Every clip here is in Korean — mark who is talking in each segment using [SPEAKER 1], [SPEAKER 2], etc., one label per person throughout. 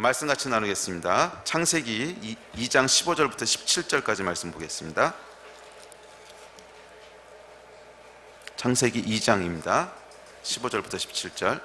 [SPEAKER 1] 말씀 같이 나누겠습니다. 창세기 2장 15절부터 17절까지 말씀 보겠습니다. 창세기 2장입니다. 15절부터 17절.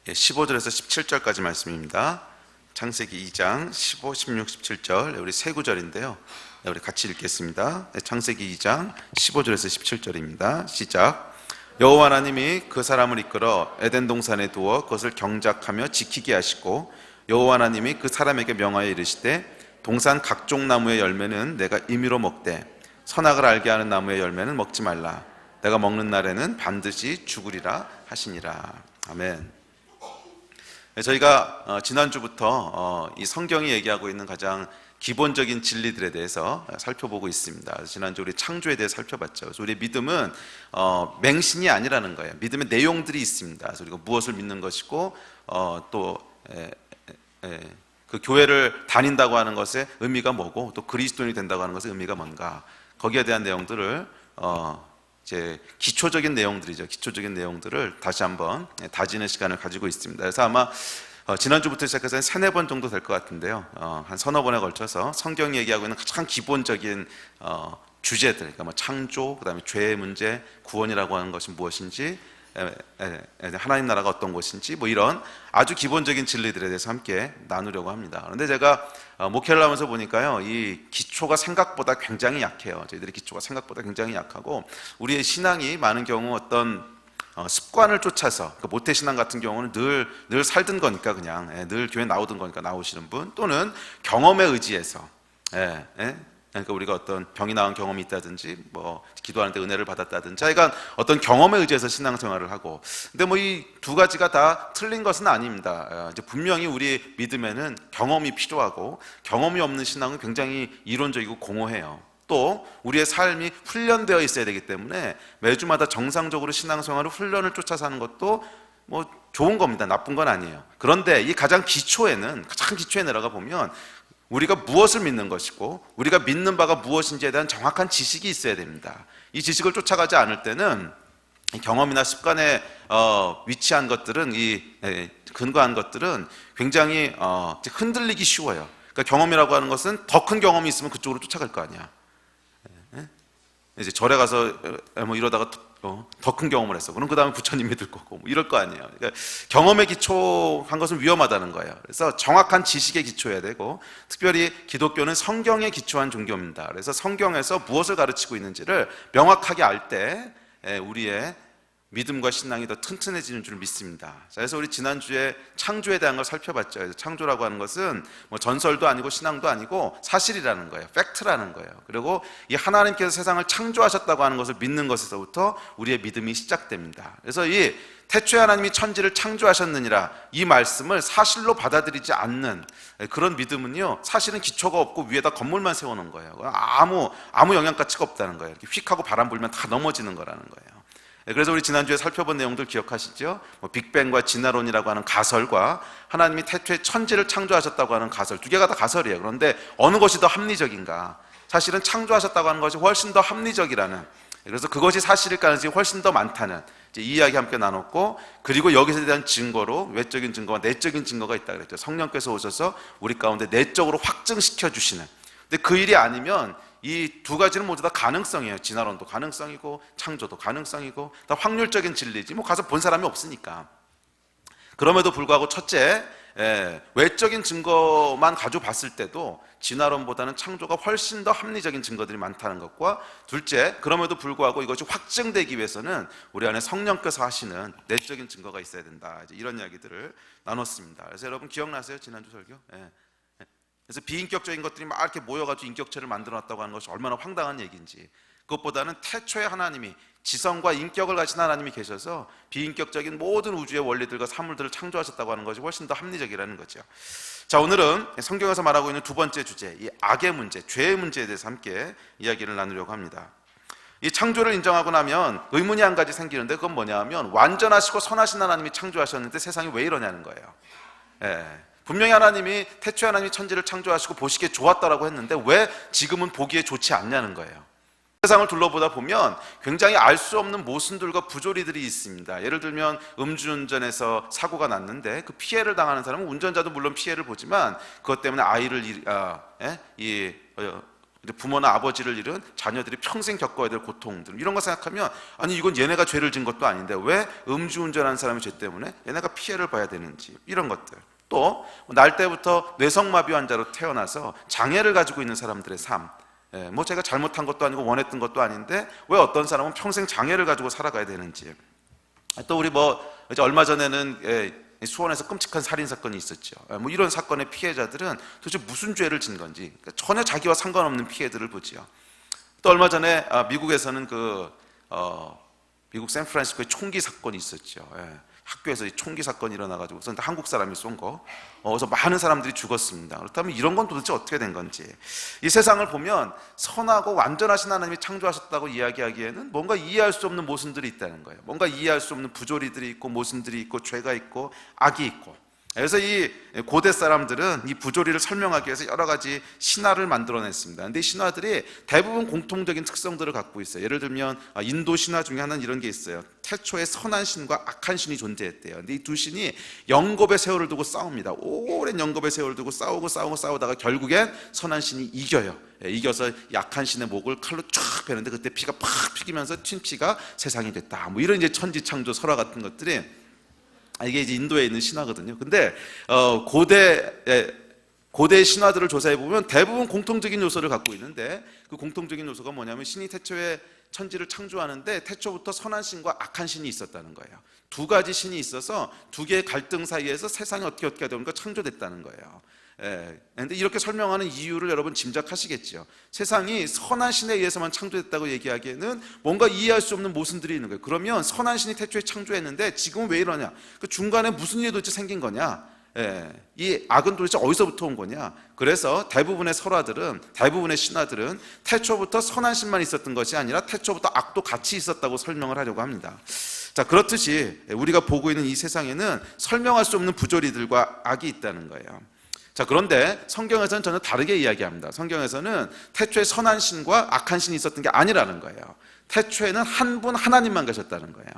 [SPEAKER 1] 예, 15절에서 17절까지 말씀입니다. 창세기 2장 15, 16, 17절 우리 세 구절인데요. 우리 같이 읽겠습니다. 창세기 2장 15절에서 17절입니다. 시작. 여호와 하나님이 그 사람을 이끌어 에덴 동산에 두어 그것을 경작하며 지키게 하시고 여호와 하나님이 그 사람에게 명하여 이르시되 동산 각종 나무의 열매는 내가 임의로 먹되 선악을 알게 하는 나무의 열매는 먹지 말라. 내가 먹는 날에는 반드시 죽으리라 하시니라. 아멘. 저희가 지난주부터 이 성경이 얘기하고 있는 가장 기본적인 진리들에 대해서 살펴보고 있습니다. 지난주 우리 창조에 대해 살펴봤죠. 그래서 우리의 믿음은 맹신이 아니라는 거예요. 믿음의 내용들이 있습니다. 그래서 우리가 무엇을 믿는 것이고 또 그 교회를 다닌다고 하는 것의 의미가 뭐고 또 그리스도인이 된다고 하는 것의 의미가 뭔가, 거기에 대한 내용들을 이제 기초적인 내용들이죠. 기초적인 내용들을 다시 한번 다지는 시간을 가지고 있습니다. 그래서 아마 지난주부터 시작해서 한 3-4번 정도 될 것 같은데요. 한 서너 번에 걸쳐서 성경이 얘기하고 있는 가장 기본적인 주제들, 그러니까 뭐 창조, 그 다음에 죄의 문제, 구원이라고 하는 것이 무엇인지, 하나님 나라가 어떤 것인지, 뭐 이런 아주 기본적인 진리들에 대해서 함께 나누려고 합니다. 그런데 제가 목회를 하면서 보니까요, 이 기초가 생각보다 굉장히 약해요. 저희들의 기초가 생각보다 굉장히 약하고, 우리의 신앙이 많은 경우 어떤 습관을 쫓아서, 그 모태신앙 같은 경우는 늘 살던 거니까 그냥 늘 교회 나오던 거니까 나오시는 분, 또는 경험에 의지해서, 그러니까 우리가 어떤 병이 나은 경험이 있다든지, 뭐 기도하는데 은혜를 받았다든지, 하여간 어떤 경험에 의지해서 신앙생활을 하고, 근데 뭐 이 두 가지가 다 틀린 것은 아닙니다. 이제 분명히 우리 믿음에는 경험이 필요하고, 경험이 없는 신앙은 굉장히 이론적이고 공허해요. 또 우리의 삶이 훈련되어 있어야 되기 때문에 매주마다 정상적으로 신앙생활을 훈련을 쫓아서 하는 것도 뭐 좋은 겁니다. 나쁜 건 아니에요. 그런데 이 가장 기초에 내려가 보면 우리가 무엇을 믿는 것이고 우리가 믿는 바가 무엇인지에 대한 정확한 지식이 있어야 됩니다. 이 지식을 쫓아가지 않을 때는 경험이나 습관에 위치한 것들은, 근거한 것들은 굉장히 흔들리기 쉬워요. 그러니까 경험이라고 하는 것은 더 큰 경험이 있으면 그쪽으로 쫓아갈 거 아니야. 이제 절에 가서 뭐 이러다가 더 큰 경험을 했어. 그럼 그 다음에 부처님 믿을 거고 뭐 이럴 거 아니에요. 그러니까 경험에 기초한 것은 위험하다는 거예요. 그래서 정확한 지식에 기초해야 되고, 특별히 기독교는 성경에 기초한 종교입니다. 그래서 성경에서 무엇을 가르치고 있는지를 명확하게 알 때 우리의 믿음과 신앙이 더 튼튼해지는 줄 믿습니다. 그래서 우리 지난주에 창조에 대한 걸 살펴봤죠. 그래서 창조라고 하는 것은 뭐 전설도 아니고 신앙도 아니고 사실이라는 거예요. 팩트라는 거예요. 그리고 이 하나님께서 세상을 창조하셨다고 하는 것을 믿는 것에서부터 우리의 믿음이 시작됩니다. 그래서 이 태초에 하나님이 천지를 창조하셨느니라, 이 말씀을 사실로 받아들이지 않는 그런 믿음은요, 사실은 기초가 없고 위에다 건물만 세워놓은 거예요. 아무 영향가치가 없다는 거예요. 이렇게 휙 하고 바람 불면 다 넘어지는 거라는 거예요. 그래서 우리 지난주에 살펴본 내용들 기억하시죠? 빅뱅과 진화론이라고 하는 가설과 하나님이 태초에 천지를 창조하셨다고 하는 가설, 두 개가 다 가설이에요. 그런데 어느 것이 더 합리적인가? 사실은 창조하셨다고 하는 것이 훨씬 더 합리적이라는, 그래서 그것이 사실일 가능성이 훨씬 더 많다는 이 이야기 함께 나눴고, 그리고 여기서 대한 증거로 외적인 증거와 내적인 증거가 있다 그랬죠. 성령께서 오셔서 우리 가운데 내적으로 확증시켜 주시는. 근데 그 일이 아니면 이 두 가지는 모두 다 가능성이에요. 진화론도 가능성이고 창조도 가능성이고 다 확률적인 진리지, 뭐 가서 본 사람이 없으니까. 그럼에도 불구하고 첫째, 외적인 증거만 가지고 봤을 때도 진화론보다는 창조가 훨씬 더 합리적인 증거들이 많다는 것과, 둘째, 그럼에도 불구하고 이것이 확증되기 위해서는 우리 안에 성령께서 하시는 내적인 증거가 있어야 된다. 이제 이런 이야기들을 나눴습니다. 그래서 여러분 기억나세요? 지난주 설교? 그래서 비인격적인 것들이 막 이렇게 모여가지고 인격체를 만들어놨다고 하는 것이 얼마나 황당한 얘기인지, 그것보다는 태초에 하나님이, 지성과 인격을 가진 하나님이 계셔서 비인격적인 모든 우주의 원리들과 사물들을 창조하셨다고 하는 것이 훨씬 더 합리적이라는 거죠. 자, 오늘은 성경에서 말하고 있는 두 번째 주제, 이 악의 문제, 죄의 문제에 대해서 함께 이야기를 나누려고 합니다. 이 창조를 인정하고 나면 의문이 한 가지 생기는데, 그건 뭐냐 하면 완전하시고 선하신 하나님이 창조하셨는데 세상이 왜 이러냐는 거예요. 분명히 하나님이 태초에 하나님이 천지를 창조하시고 보시기에 좋았다라고 했는데 왜 지금은 보기에 좋지 않냐는 거예요. 세상을 둘러보다 보면 굉장히 알 수 없는 모순들과 부조리들이 있습니다. 예를 들면 음주운전에서 사고가 났는데 그 피해를 당하는 사람은 운전자도 물론 피해를 보지만 그것 때문에 부모나 아버지를 잃은 자녀들이 평생 겪어야 될 고통들, 이런 거 생각하면 아니 이건 얘네가 죄를 진 것도 아닌데 왜 음주운전하는 사람의 죄 때문에 얘네가 피해를 봐야 되는지, 이런 것들. 또 날 때부터 뇌성마비 환자로 태어나서 장애를 가지고 있는 사람들의 삶, 뭐 제가 잘못한 것도 아니고 원했던 것도 아닌데 왜 어떤 사람은 평생 장애를 가지고 살아가야 되는지. 또 우리 이제 얼마 전에는 수원에서 끔찍한 살인 사건이 있었죠. 뭐 이런 사건의 피해자들은 도대체 무슨 죄를 진 건지 전혀 자기와 상관없는 피해들을 보지요. 또 얼마 전에 미국에서는 미국 샌프란시스코에 총기 사건이 있었죠. 학교에서 총기 사건이 일어나가지고 한국 사람이 쏜 거, 그래서 많은 사람들이 죽었습니다. 그렇다면 이런 건 도대체 어떻게 된 건지. 이 세상을 보면 선하고 완전하신 하나님이 창조하셨다고 이야기하기에는 뭔가 이해할 수 없는 모순들이 있다는 거예요. 뭔가 이해할 수 없는 부조리들이 있고 모순들이 있고 죄가 있고 악이 있고. 그래서 이 고대 사람들은 이 부조리를 설명하기 위해서 여러 가지 신화를 만들어냈습니다. 근데 이 신화들이 대부분 공통적인 특성들을 갖고 있어요. 예를 들면 인도 신화 중에 하나는 이런 게 있어요. 태초에 선한 신과 악한 신이 존재했대요. 근데 이 두 신이 영겁의 세월을 두고 싸웁니다. 오랜 영겁의 세월을 두고 싸우다가 결국엔 선한 신이 이겨요. 이겨서 약한 신의 목을 칼로 쫙 베는데 그때 피가 팍 튀기면서 튄 피가 세상이 됐다. 뭐 이런 이제 천지창조 설화 같은 것들이, 이게 이제 인도에 있는 신화거든요. 근데 고대 신화들을 조사해 보면 대부분 공통적인 요소를 갖고 있는데, 그 공통적인 요소가 뭐냐면 신이 태초에 천지를 창조하는데 태초부터 선한 신과 악한 신이 있었다는 거예요. 두 가지 신이 있어서 두 개의 갈등 사이에서 세상이 어떻게 하다 보니까 창조됐다는 거예요. 그런데 이렇게 설명하는 이유를 여러분 짐작하시겠죠. 세상이 선한 신에 의해서만 창조됐다고 얘기하기에는 뭔가 이해할 수 없는 모순들이 있는 거예요. 그러면 선한 신이 태초에 창조했는데 지금은 왜 이러냐? 그 중간에 무슨 일이 도대체 생긴 거냐? 이 악은 도대체 어디서부터 온 거냐? 그래서 대부분의 설화들은, 대부분의 신화들은 태초부터 선한 신만 있었던 것이 아니라 태초부터 악도 같이 있었다고 설명을 하려고 합니다. 자, 그렇듯이 우리가 보고 있는 이 세상에는 설명할 수 없는 부조리들과 악이 있다는 거예요. 자, 그런데 성경에서는 전혀 다르게 이야기합니다. 성경에서는 태초에 선한 신과 악한 신이 있었던 게 아니라는 거예요. 태초에는 한 분 하나님만 계셨다는 거예요.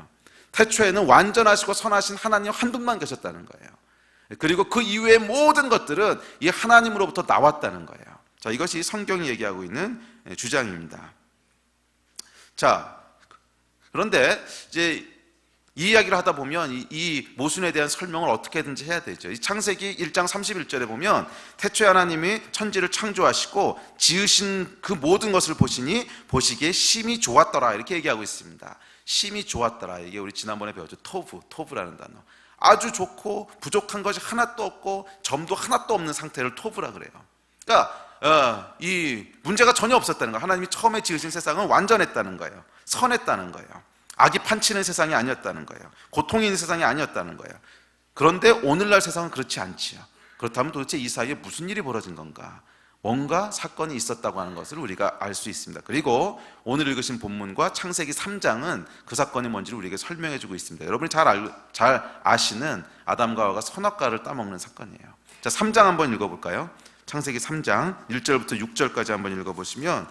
[SPEAKER 1] 태초에는 완전하시고 선하신 하나님 한 분만 계셨다는 거예요. 그리고 그 이후의 모든 것들은 이 하나님으로부터 나왔다는 거예요. 자, 이것이 성경이 얘기하고 있는 주장입니다. 자, 그런데 이제 이 이야기를 하다 보면 이 모순에 대한 설명을 어떻게든지 해야 되죠. 이 창세기 1장 31절에 보면 태초에 하나님이 천지를 창조하시고 지으신 그 모든 것을 보시니 보시기에 심히 좋았더라, 이렇게 얘기하고 있습니다. 심히 좋았더라, 이게 우리 지난번에 배웠죠. 토브라는 단어. 아주 좋고 부족한 것이 하나도 없고 점도 하나도 없는 상태를 토브라 그래요. 그러니까 이 문제가 전혀 없었다는 거예요. 하나님이 처음에 지으신 세상은 완전했다는 거예요. 선했다는 거예요. 악이 판치는 세상이 아니었다는 거예요. 고통이 있는 세상이 아니었다는 거예요. 그런데 오늘날 세상은 그렇지 않지요. 그렇다면 도대체 이 사이에 무슨 일이 벌어진 건가? 뭔가 사건이 있었다고 하는 것을 우리가 알 수 있습니다. 그리고 오늘 읽으신 본문과 창세기 3장은 그 사건이 뭔지를 우리에게 설명해 주고 있습니다. 여러분이 잘 아시는 아담과 하와가 선악과를 따먹는 사건이에요. 자, 3장 한번 읽어볼까요? 창세기 3장 1절부터 6절까지 한번 읽어보시면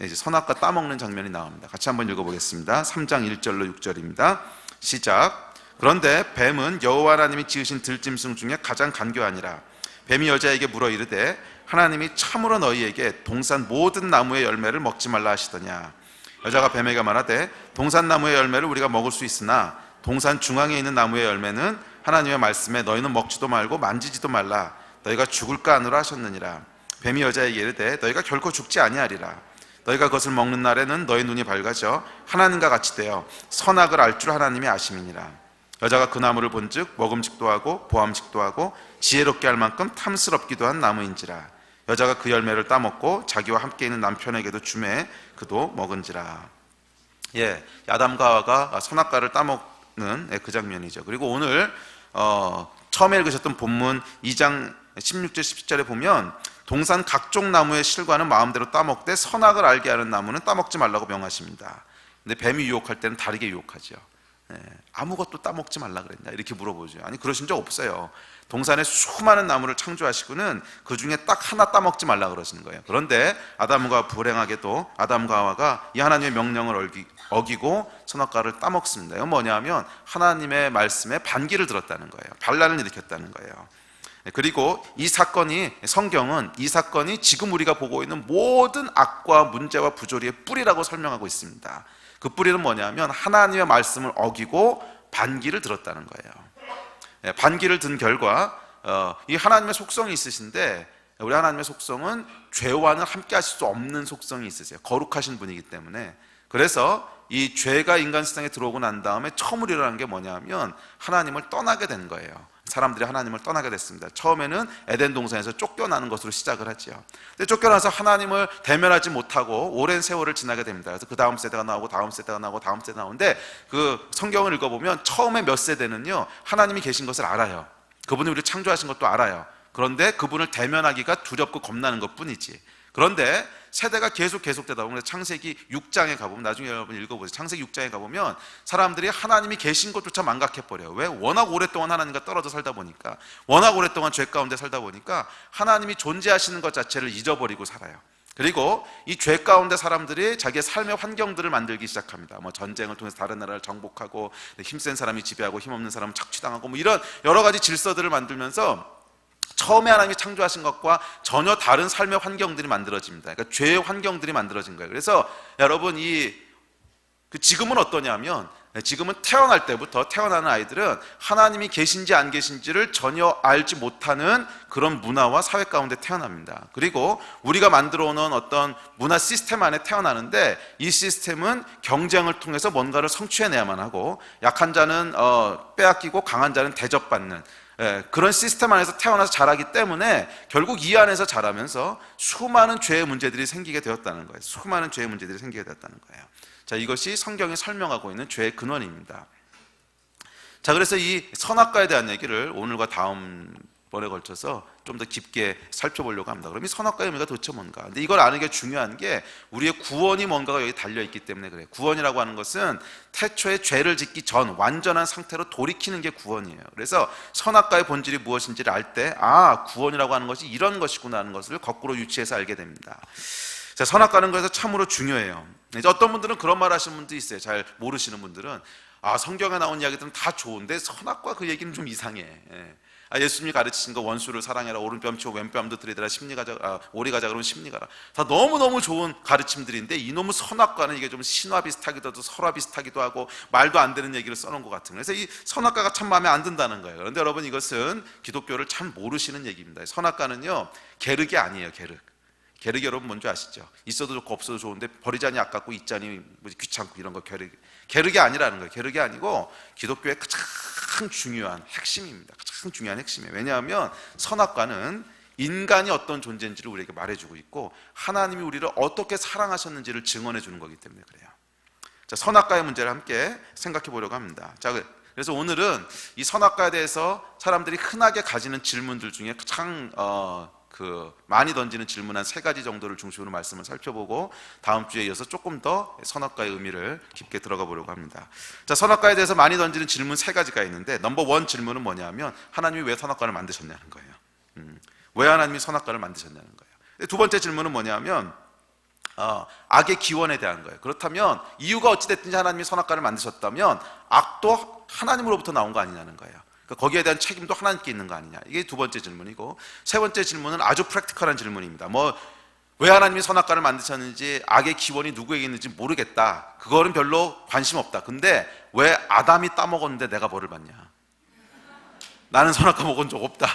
[SPEAKER 1] 이제 선악과 따먹는 장면이 나옵니다. 같이 한번 읽어보겠습니다. 3장 1절로 6절입니다. 시작. 그런데 뱀은 여호와 하나님이 지으신 들짐승 중에 가장 간교하니라. 뱀이 여자에게 물어 이르되 하나님이 참으로 너희에게 동산 모든 나무의 열매를 먹지 말라 하시더냐. 여자가 뱀에게 말하되 동산 나무의 열매를 우리가 먹을 수 있으나 동산 중앙에 있는 나무의 열매는 하나님의 말씀에 너희는 먹지도 말고 만지지도 말라. 너희가 죽을까 하노라 하셨느니라. 뱀이 여자에게 이르되 너희가 결코 죽지 아니하리라. 너희가 그것을 먹는 날에는 너희 눈이 밝아져 하나님과 같이 되어 선악을 알 줄 하나님이 아심이니라. 여자가 그 나무를 본즉 먹음직도 하고 보암직도 하고 지혜롭게 할 만큼 탐스럽기도 한 나무인지라. 여자가 그 열매를 따먹고 자기와 함께 있는 남편에게도 주매 그도 먹은지라. 아담과 하와가 선악과를 따먹는 그 장면이죠. 그리고 오늘 처음에 읽으셨던 본문 2장 16절 17절에 보면 동산 각종 나무의 실과는 마음대로 따먹되 선악을 알게 하는 나무는 따먹지 말라고 명하십니다. 근데 뱀이 유혹할 때는 다르게 유혹하죠. 아무것도 따먹지 말라 그랬냐 이렇게 물어보죠. 아니 그러신 적 없어요. 동산에 수많은 나무를 창조하시고는 그 중에 딱 하나 따먹지 말라 그러시는 거예요. 그런데 아담과 불행하게도 아담과 하와가 이 하나님의 명령을 어기고 선악과를 따먹습니다. 이건 뭐냐면 하나님의 말씀에 반기를 들었다는 거예요. 반란을 일으켰다는 거예요. 그리고 이 사건이, 성경은 이 사건이 지금 우리가 보고 있는 모든 악과 문제와 부조리의 뿌리라고 설명하고 있습니다. 그 뿌리는 뭐냐면 하나님의 말씀을 어기고 반기를 들었다는 거예요. 반기를 든 결과 이 하나님의 속성이 있으신데, 우리 하나님의 속성은 죄와는 함께 하실 수 없는 속성이 있으세요. 거룩하신 분이기 때문에. 그래서 이 죄가 인간 세상에 들어오고 난 다음에 처음으로 일어난 게 뭐냐면 하나님을 떠나게 된 거예요. 사람들이 하나님을 떠나게 됐습니다. 처음에는 에덴 동산에서 쫓겨나는 것으로 시작을 하죠. 근데 쫓겨나서 하나님을 대면하지 못하고 오랜 세월을 지나게 됩니다. 그래서 그 다음 세대가 나오고 다음 세대가 나오고 다음 세대가 나오는데, 그 성경을 읽어보면 처음에 몇 세대는요 하나님이 계신 것을 알아요. 그분이 우리를 창조하신 것도 알아요. 그런데 그분을 대면하기가 두렵고 겁나는 것 뿐이지. 그런데 세대가 계속되다 보면 창세기 6장에 가보면, 나중에 여러분 읽어보세요. 창세기 6장에 가보면 사람들이 하나님이 계신 것조차 망각해버려요. 왜? 워낙 오랫동안 하나님과 떨어져 살다 보니까, 워낙 오랫동안 죄 가운데 살다 보니까 하나님이 존재하시는 것 자체를 잊어버리고 살아요. 그리고 이 죄 가운데 사람들이 자기의 삶의 환경들을 만들기 시작합니다. 뭐 전쟁을 통해서 다른 나라를 정복하고, 힘센 사람이 지배하고 힘없는 사람은 착취당하고, 뭐 이런 여러 가지 질서들을 만들면서 처음에 하나님이 창조하신 것과 전혀 다른 삶의 환경들이 만들어집니다. 그러니까 죄의 환경들이 만들어진 거예요. 그래서 여러분 지금은 어떠냐면, 지금은 태어날 때부터 태어나는 아이들은 하나님이 계신지 안 계신지를 전혀 알지 못하는 그런 문화와 사회 가운데 태어납니다. 그리고 우리가 만들어 놓은 어떤 문화 시스템 안에 태어나는데, 이 시스템은 경쟁을 통해서 뭔가를 성취해내야만 하고, 약한 자는 빼앗기고 강한 자는 대접받는 그런 시스템 안에서 태어나서 자라기 때문에 결국 이 안에서 자라면서 수많은 죄의 문제들이 생기게 되었다는 거예요. 수많은 죄의 문제들이 생기게 되었다는 거예요. 자, 이것이 성경이 설명하고 있는 죄의 근원입니다. 자, 그래서 이 선악과에 대한 얘기를 오늘과 다음번에 걸쳐서 좀 더 깊게 살펴보려고 합니다. 그럼 이 선악과의 의미가 도대체 뭔가? 근데 이걸 아는 게 중요한 게, 우리의 구원이 뭔가가 여기 달려있기 때문에 그래요. 구원이라고 하는 것은 태초에 죄를 짓기 전 완전한 상태로 돌이키는 게 구원이에요. 그래서 선악과의 본질이 무엇인지를 알 때, 구원이라고 하는 것이 이런 것이구나 하는 것을 거꾸로 유추해서 알게 됩니다. 자, 선악과는 그래서 참으로 중요해요. 이제 어떤 분들은 그런 말 하시는 분도 있어요. 잘 모르시는 분들은, 성경에 나온 이야기들은 다 좋은데 선악과 그 얘기는 좀 이상해. 예수님이 가르치신 거, 원수를 사랑해라, 오른뺨 치고 왼뺨도 들이대라, 오리 가자 그러면 심리 가라, 다 너무너무 좋은 가르침들인데, 이놈의 선악과는 이게 좀 신화 비슷하기도 하고 설화 비슷하기도 하고 말도 안 되는 얘기를 써놓은 것 같은 거예요. 그래서 이 선악과가 참 마음에 안 든다는 거예요. 그런데 여러분, 이것은 기독교를 참 모르시는 얘기입니다. 선악과는요 계륵이 아니에요. 계륵이 여러분 뭔지 아시죠? 있어도 좋고 없어도 좋은데 버리자니 아깝고 있자니 귀찮고 이런 거 계륵이 아니라는 거예요. 계륵이 아니고 기독교의 가장 중요한 핵심입니다. 가장 중요한 핵심이에요. 왜냐하면 선악과는 인간이 어떤 존재인지를 우리에게 말해주고 있고, 하나님이 우리를 어떻게 사랑하셨는지를 증언해 주는 거기 때문에 그래요. 자, 선악과의 문제를 함께 생각해 보려고 합니다. 자, 그래서 오늘은 이 선악과에 대해서 사람들이 흔하게 가지는 질문들 중에 가장 많이 던지는 질문 한 3가지 정도를 중심으로 말씀을 살펴보고, 다음 주에 이어서 조금 더 선악과의 의미를 깊게 들어가 보려고 합니다. 자, 선악과에 대해서 많이 던지는 질문 3가지가 있는데, 넘버 1 질문은 뭐냐면, 하나님이 왜 선악과를 만드셨냐는 거예요. 왜 하나님이 선악과를 만드셨냐는 거예요. 두 번째 질문은 뭐냐면, 악의 기원에 대한 거예요. 그렇다면 이유가 어찌됐든지 하나님이 선악과를 만드셨다면 악도 하나님으로부터 나온 거 아니냐는 거예요. 거기에 대한 책임도 하나님께 있는 거 아니냐. 이게 두 번째 질문이고, 세 번째 질문은 아주 프랙티컬한 질문입니다. 왜 하나님이 선악과를 만드셨는지, 악의 기원이 누구에게 있는지 모르겠다. 그거는 별로 관심 없다. 근데 왜 아담이 따먹었는데 내가 벌을 받냐? 나는 선악과 먹은 적 없다.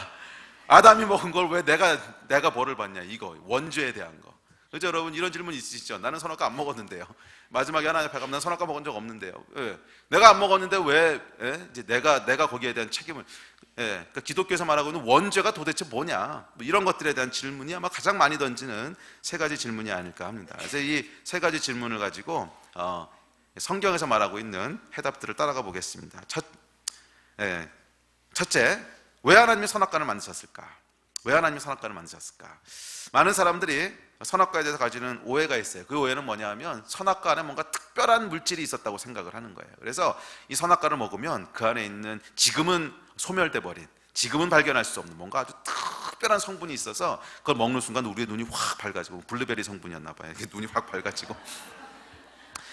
[SPEAKER 1] 아담이 먹은 걸 왜 내가 벌을 받냐? 이거 원죄에 대한 거. 그죠, 여러분? 이런 질문 있으시죠? 나는 선악과 안 먹었는데요. 마지막에 하나님 앞에 가면 난 선악과 먹은 적 없는데요. 내가 안 먹었는데 왜 이제 내가 거기에 대한 책임을, 그러니까 기독교에서 말하고 있는 원죄가 도대체 뭐냐? 이런 것들에 대한 질문이 아마 가장 많이 던지는 3가지 질문이 아닐까 합니다. 그래서 이 3가지 질문을 가지고 성경에서 말하고 있는 해답들을 따라가 보겠습니다. 첫째, 왜 하나님이 선악과를 만드셨을까? 왜 하나님이 선악과를 만드셨을까? 많은 사람들이 선악과에 대해서 가지는 오해가 있어요. 그 오해는 뭐냐면 선악과 안에 뭔가 특별한 물질이 있었다고 생각을 하는 거예요. 그래서 이 선악과를 먹으면 그 안에 있는 지금은 소멸돼 버린, 지금은 발견할 수 없는 뭔가 아주 특별한 성분이 있어서 그걸 먹는 순간 우리의 눈이 확 밝아지고, 블루베리 성분이었나 봐요. 눈이 확 밝아지고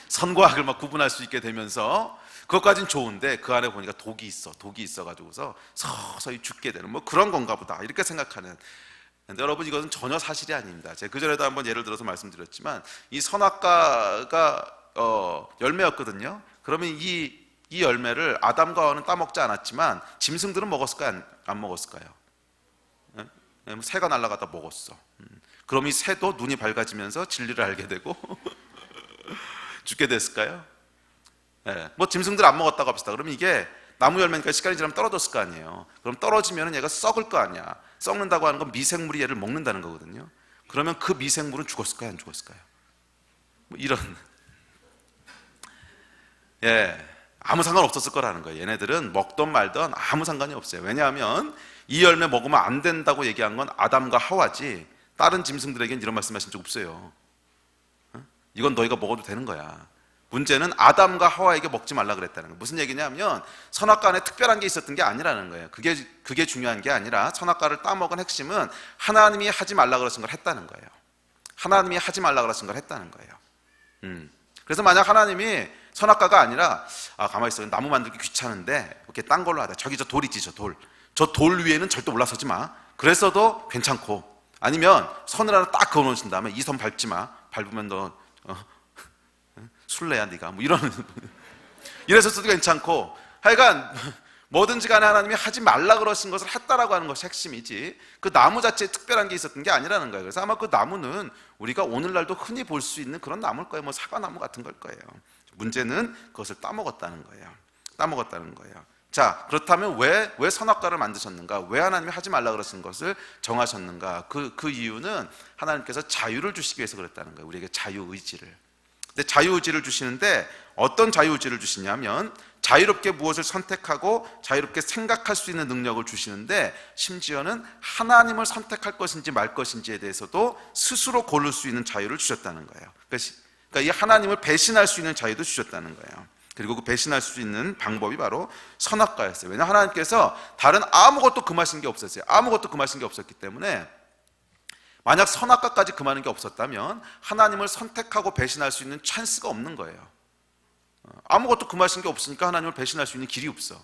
[SPEAKER 1] 선과 악을 막 구분할 수 있게 되면서, 그것까진 좋은데 그 안에 보니까 독이 있어가지고서 서서히 죽게 되는 뭐 그런 건가 보다, 이렇게 생각하는. 근데 여러분, 이것은 전혀 사실이 아닙니다. 제가 그전에도 한번 예를 들어서 말씀드렸지만, 이 선악과가 열매였거든요. 그러면 이 열매를 아담과 하와는 따먹지 않았지만 짐승들은 먹었을까요? 안 먹었을까요? 새가 날아가다 먹었어. 그럼 이 새도 눈이 밝아지면서 진리를 알게 되고 죽게 됐을까요? 뭐 짐승들 안 먹었다고 합시다. 그러면 이게 나무 열매니까 시간이 지나면 떨어졌을 거 아니에요. 그럼 떨어지면 얘가 썩을 거 아니야. 썩는다고 하는 건 미생물이 얘를 먹는다는 거거든요. 그러면 그 미생물은 죽었을까요? 안 죽었을까요? 뭐 이런, 아무 상관 없었을 거라는 거예요. 얘네들은 먹던 말던 아무 상관이 없어요. 왜냐하면 이 열매 먹으면 안 된다고 얘기한 건 아담과 하와지, 다른 짐승들에게는 이런 말씀하신 적 없어요. 이건 너희가 먹어도 되는 거야. 문제는 아담과 하와에게 먹지 말라 그랬다는 거예요. 무슨 얘기냐면 선악과 안에 특별한 게 있었던 게 아니라는 거예요. 그게 중요한 게 아니라, 선악과를 따먹은 핵심은 하나님이 하지 말라 그러신 걸 했다는 거예요. 하나님이 하지 말라 그러신 걸 했다는 거예요. 그래서 만약 하나님이 선악과가 아니라, 가만히 있어, 나무 만들기 귀찮은데 이렇게 딴 걸로 하자, 저기 저 돌 있지, 저 돌 위에는 절대 올라서지 마, 그랬어도 괜찮고, 아니면 선을 하나 딱 그어놓으신 다음에 이 선 밟지 마, 밟으면 너 술래야 네가, 뭐 이랬었어도 괜찮고, 하여간 뭐든지 간에 하나님이 하지 말라 그러신 것을 했다라고 하는 것이 핵심이지, 그 나무 자체에 특별한 게 있었던 게 아니라는 거예요. 그래서 아마 그 나무는 우리가 오늘날도 흔히 볼 수 있는 그런 나무일 거예요. 뭐 사과나무 같은 걸 거예요. 문제는 그것을 따먹었다는 거예요. 자, 그렇다면 왜 선악과를 만드셨는가? 왜 하나님이 하지 말라 그러신 것을 정하셨는가? 그 이유는 하나님께서 자유를 주시기 위해서 그랬다는 거예요. 우리에게 자유의지를. 근데 자유의지를 주시는데 어떤 자유의지를 주시냐면, 자유롭게 무엇을 선택하고 자유롭게 생각할 수 있는 능력을 주시는데, 심지어는 하나님을 선택할 것인지 말 것인지에 대해서도 스스로 고를 수 있는 자유를 주셨다는 거예요. 그러니까 이 하나님을 배신할 수 있는 자유도 주셨다는 거예요. 그리고 그 배신할 수 있는 방법이 바로 선악과였어요. 왜냐하면 하나님께서 다른 아무것도 금하신 게 없었어요. 아무것도 금하신 게 없었기 때문에, 만약 선악과까지 금하는 게 없었다면 하나님을 선택하고 배신할 수 있는 찬스가 없는 거예요. 아무것도 금하신 게 없으니까 하나님을 배신할 수 있는 길이 없어.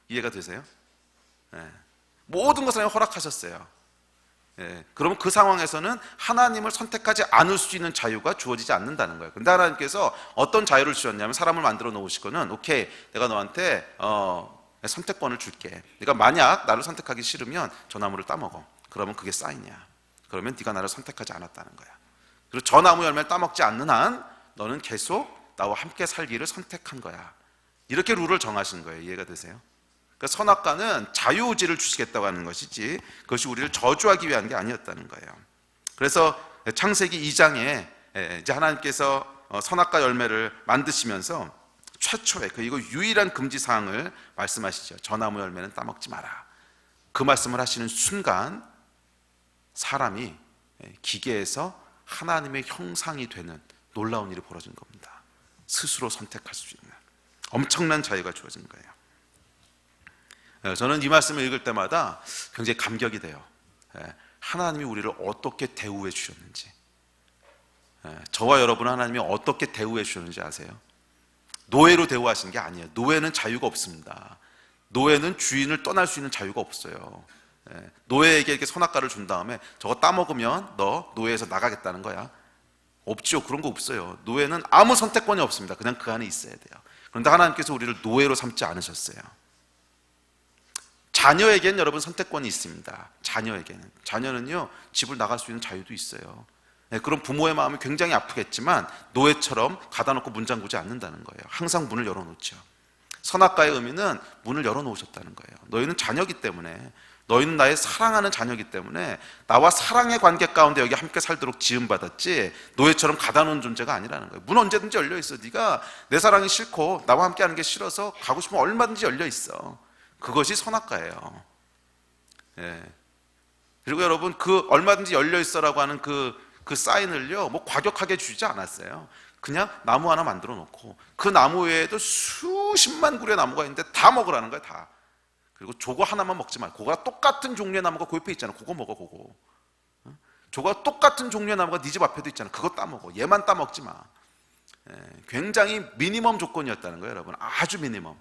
[SPEAKER 1] 이해가 되세요? 모든 것을 하나님 허락하셨어요. 그러면 그 상황에서는 하나님을 선택하지 않을 수 있는 자유가 주어지지 않는다는 거예요. 근데 하나님께서 어떤 자유를 주셨냐면, 사람을 만들어 놓으시고는, 오케이, 내가 너한테 선택권을 줄게. 네가 만약 나를 선택하기 싫으면 저 나무를 따먹어. 그러면 그게 사인이야. 그러면 네가 나를 선택하지 않았다는 거야. 그리고 저 나무 열매를 따먹지 않는 한 너는 계속 나와 함께 살기를 선택한 거야. 이렇게 룰을 정하신 거예요. 이해가 되세요? 그러니까 선악과는 자유의지를 주시겠다고 하는 것이지, 그것이 우리를 저주하기 위한 게 아니었다는 거예요. 그래서 창세기 2장에 이제 하나님께서 선악과 열매를 만드시면서 최초의, 그리고 유일한 금지사항을 말씀하시죠. 저 나무 열매는 따먹지 마라. 그 말씀을 하시는 순간 사람이 기계에서 하나님의 형상이 되는 놀라운 일이 벌어진 겁니다. 스스로 선택할 수 있는 엄청난 자유가 주어진 거예요. 저는 이 말씀을 읽을 때마다 굉장히 감격이 돼요. 하나님이 우리를 어떻게 대우해 주셨는지, 저와 여러분은 하나님이 어떻게 대우해 주셨는지 아세요? 노예로 대우하신 게 아니에요. 노예는 자유가 없습니다. 노예는 주인을 떠날 수 있는 자유가 없어요. 노예에게 이렇게 선악과를 준 다음에 저거 따먹으면 너 노예에서 나가겠다는 거야? 없죠. 그런 거 없어요. 노예는 아무 선택권이 없습니다. 그냥 그 안에 있어야 돼요. 그런데 하나님께서 우리를 노예로 삼지 않으셨어요. 자녀에게는 여러분 선택권이 있습니다. 자녀는요, 집을 나갈 수 있는 자유도 있어요. 그럼 부모의 마음이 굉장히 아프겠지만 노예처럼 가다놓고 문 잠그지 않는다는 거예요. 항상 문을 열어놓죠. 선악과의 의미는 문을 열어놓으셨다는 거예요. 너희는 자녀이기 때문에, 너희는 나의 사랑하는 자녀이기 때문에 나와 사랑의 관계 가운데 여기 함께 살도록 지음받았지, 노예처럼 가다놓은 존재가 아니라는 거예요. 문 언제든지 열려있어. 네가 내 사랑이 싫고 나와 함께 하는 게 싫어서 가고 싶으면 얼마든지 열려있어. 그것이 선악과예요. 그리고 여러분 그 얼마든지 열려 있어라고 하는 그 사인을요 뭐 과격하게 주지 않았어요. 그냥 나무 하나 만들어 놓고 그 나무 외에도 수십만 그루의 나무가 있는데 다 먹으라는 거야, 다. 그리고 저거 하나만 먹지 말고 그거랑 똑같은 종류의 나무가 그 옆에 있잖아. 그거 먹어, 그거. 저거와 똑같은 종류의 나무가 네 집 앞에도 있잖아. 그거 따먹어. 얘만 따먹지 마. 굉장히 미니멈 조건이었다는 거예요, 여러분. 아주 미니멈.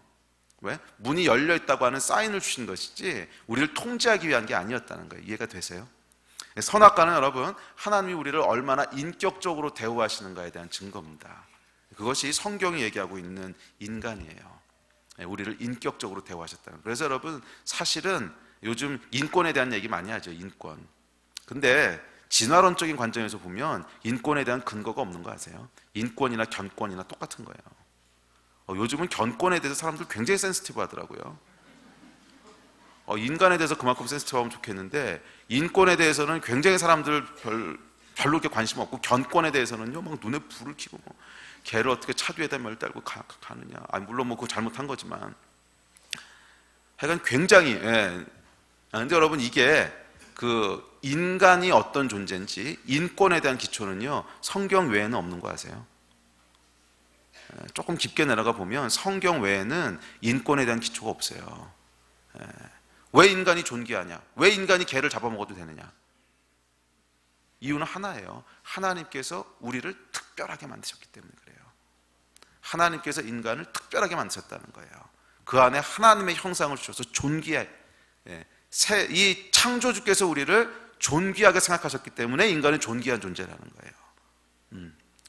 [SPEAKER 1] 왜? 문이 열려 있다고 하는 사인을 주신 것이지 우리를 통제하기 위한 게 아니었다는 거예요. 이해가 되세요? 선악과는 여러분 하나님이 우리를 얼마나 인격적으로 대우하시는가에 대한 증거입니다. 그것이 성경이 얘기하고 있는 인간이에요. 우리를 인격적으로 대우하셨다는 거예요. 그래서 여러분 사실은 요즘 인권에 대한 얘기 많이 하죠. 인권. 근데 진화론적인 관점에서 보면 인권에 대한 근거가 없는 거 아세요? 인권이나 견권이나 똑같은 거예요. 요즘은 견권에 대해서 사람들 굉장히 센시티브 하더라고요. 인간에 대해서 그만큼 센시티브하면 좋겠는데 인권에 대해서는 굉장히 사람들 별로 이렇게 관심 없고 견권에 대해서는요 막 눈에 불을 켜고 뭐 개를 어떻게 차 뒤에다 멸 달고 가느냐. 물론 뭐 그거 잘못한 거지만 하여간 굉장히 근데 여러분 이게 그 인간이 어떤 존재인지 인권에 대한 기초는요 성경 외에는 없는 거 아세요? 조금 깊게 내려가 보면 성경 외에는 인권에 대한 기초가 없어요. 왜 인간이 존귀하냐? 왜 인간이 개를 잡아먹어도 되느냐? 이유는 하나예요. 하나님께서 우리를 특별하게 만드셨기 때문에 그래요. 하나님께서 인간을 특별하게 만드셨다는 거예요. 그 안에 하나님의 형상을 주셔서 존귀해. 이 창조주께서 우리를 존귀하게 생각하셨기 때문에 인간은 존귀한 존재라는 거예요.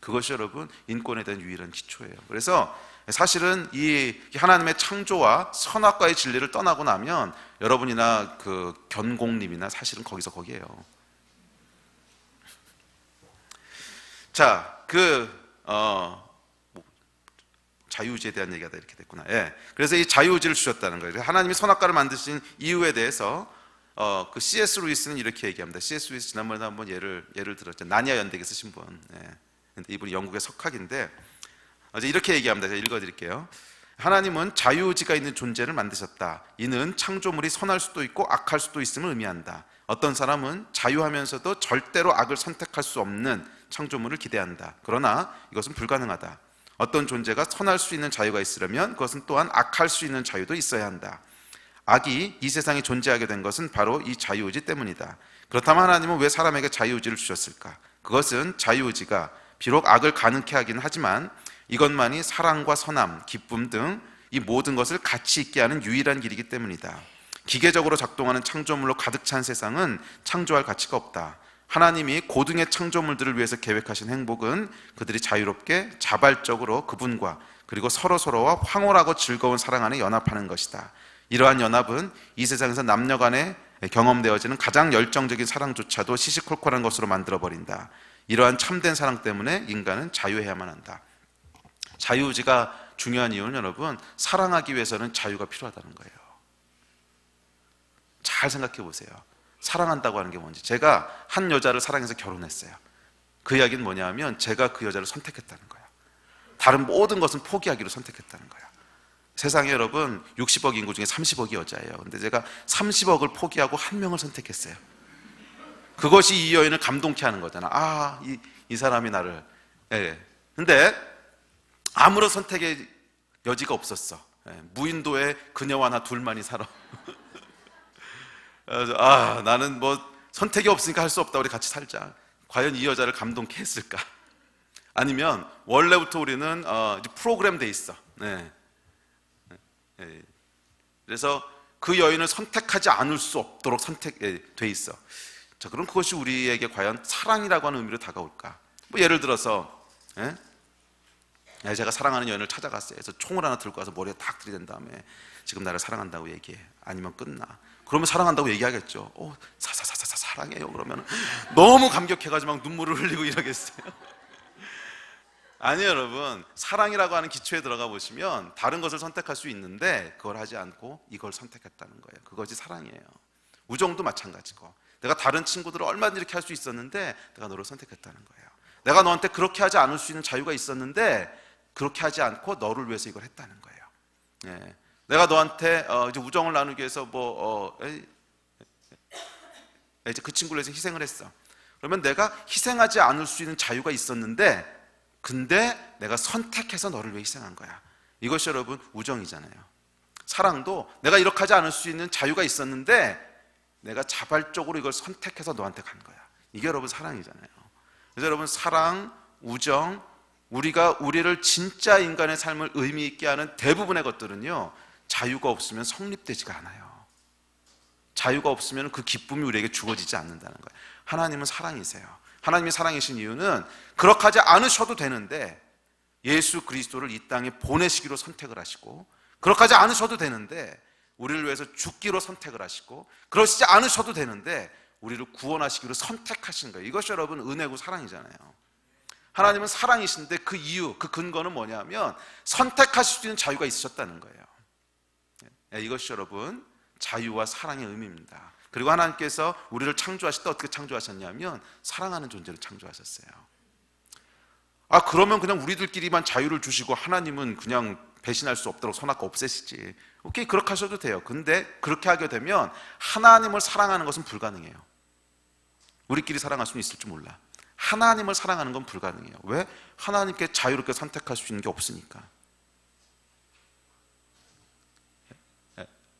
[SPEAKER 1] 그것이 여러분 인권에 대한 유일한 기초예요. 그래서 사실은 이 하나님의 창조와 선악과의 진리를 떠나고 나면 여러분이나 그 견공님이나 사실은 거기에요. 자, 자유의지에 대한 얘기가 다 이렇게 됐구나. 그래서 이 자유의지를 주셨다는 거예요. 하나님이 선악과를 만드신 이유에 대해서 그 C.S. 루이스는 이렇게 얘기합니다. C.S. 루이스 지난번에 한번 예를 들었죠. 나니아 연대기 쓰신 분. 근데 이분이 영국의 석학인데 이렇게 얘기합니다. 제가 읽어드릴게요. 하나님은 자유의지가 있는 존재를 만드셨다. 이는 창조물이 선할 수도 있고 악할 수도 있음을 의미한다. 어떤 사람은 자유하면서도 절대로 악을 선택할 수 없는 창조물을 기대한다. 그러나 이것은 불가능하다. 어떤 존재가 선할 수 있는 자유가 있으려면 그것은 또한 악할 수 있는 자유도 있어야 한다. 악이 이 세상에 존재하게 된 것은 바로 이 자유의지 때문이다. 그렇다면 하나님은 왜 사람에게 자유의지를 주셨을까? 그것은 자유의지가 비록 악을 가능케 하긴 하지만 이것만이 사랑과 선함, 기쁨 등 이 모든 것을 가치 있게 하는 유일한 길이기 때문이다. 기계적으로 작동하는 창조물로 가득 찬 세상은 창조할 가치가 없다. 하나님이 고등의 창조물들을 위해서 계획하신 행복은 그들이 자유롭게 자발적으로 그분과 그리고 서로서로와 황홀하고 즐거운 사랑 안에 연합하는 것이다. 이러한 연합은 이 세상에서 남녀 간에 경험되어지는 가장 열정적인 사랑조차도 시시콜콜한 것으로 만들어버린다. 이러한 참된 사랑 때문에 인간은 자유해야만 한다. 자유의지가 중요한 이유는 여러분 사랑하기 위해서는 자유가 필요하다는 거예요. 잘 생각해 보세요. 사랑한다고 하는 게 뭔지. 제가 한 여자를 사랑해서 결혼했어요. 그 이야기는 뭐냐면 제가 그 여자를 선택했다는 거예요. 다른 모든 것은 포기하기로 선택했다는 거예요. 세상에 여러분 60억 인구 중에 30억이 여자예요. 근데 제가 30억을 포기하고 한 명을 선택했어요. 그것이 이 여인을 감동케 하는 거잖아. 이 사람이 나를. 근데 아무런 선택의 여지가 없었어. 무인도에 그녀와 나 둘만이 살아. 그래서 나는 뭐 선택이 없으니까 할 수 없다. 우리 같이 살자. 과연 이 여자를 감동케 했을까? 아니면 원래부터 우리는 프로그램 돼 있어. 그래서 그 여인을 선택하지 않을 수 없도록 선택돼 있어. 자, 그럼 그것이 우리에게 과연 사랑이라고 하는 의미로 다가올까? 뭐 예를 들어서 제가 사랑하는 여인을 찾아갔어요. 그래서 총을 하나 들고 와서 머리에 탁 들이댄 다음에 지금 나를 사랑한다고 얘기해. 아니면 끝나. 그러면 사랑한다고 얘기하겠죠. 사랑해요. 그러면 너무 감격해가지고 막 눈물을 흘리고 이러겠어요. 아니요, 여러분. 사랑이라고 하는 기초에 들어가 보시면 다른 것을 선택할 수 있는데 그걸 하지 않고 이걸 선택했다는 거예요. 그것이 사랑이에요. 우정도 마찬가지고 내가 다른 친구들을 얼마든지 이렇게 할 수 있었는데 내가 너를 선택했다는 거예요. 내가 너한테 그렇게 하지 않을 수 있는 자유가 있었는데 그렇게 하지 않고 너를 위해서 이걸 했다는 거예요. 내가 너한테 이제 우정을 나누기 위해서 이제 그 친구를 위해서 희생을 했어. 그러면 내가 희생하지 않을 수 있는 자유가 있었는데, 근데 내가 선택해서 너를 위해 희생한 거야. 이것이 여러분 우정이잖아요. 사랑도 내가 이렇게 하지 않을 수 있는 자유가 있었는데 내가 자발적으로 이걸 선택해서 너한테 간 거야. 이게 여러분 사랑이잖아요. 그래서 여러분 사랑, 우정, 우리가 우리를 진짜 인간의 삶을 의미 있게 하는 대부분의 것들은요, 자유가 없으면 성립되지가 않아요. 자유가 없으면 그 기쁨이 우리에게 주어지지 않는다는 거예요. 하나님은 사랑이세요. 하나님이 사랑이신 이유는 그렇게 하지 않으셔도 되는데 예수 그리스도를 이 땅에 보내시기로 선택을 하시고, 그렇게 하지 않으셔도 되는데 우리를 위해서 죽기로 선택을 하시고, 그러시지 않으셔도 되는데 우리를 구원하시기로 선택하신 거예요. 이것이 여러분 은혜고 사랑이잖아요. 하나님은 사랑이신데 그 이유, 그 근거는 뭐냐면 선택하실 수 있는 자유가 있으셨다는 거예요. 이것이 여러분 자유와 사랑의 의미입니다. 그리고 하나님께서 우리를 창조하실 때 어떻게 창조하셨냐면 사랑하는 존재로 창조하셨어요. 그러면 그냥 우리들끼리만 자유를 주시고 하나님은 그냥 배신할 수 없도록 선악과 없애시지. 오케이, 그렇게 하셔도 돼요. 근데 그렇게 하게 되면 하나님을 사랑하는 것은 불가능해요. 우리끼리 사랑할 수는 있을지 몰라. 하나님을 사랑하는 건 불가능해요. 왜? 하나님께 자유롭게 선택할 수 있는 게 없으니까.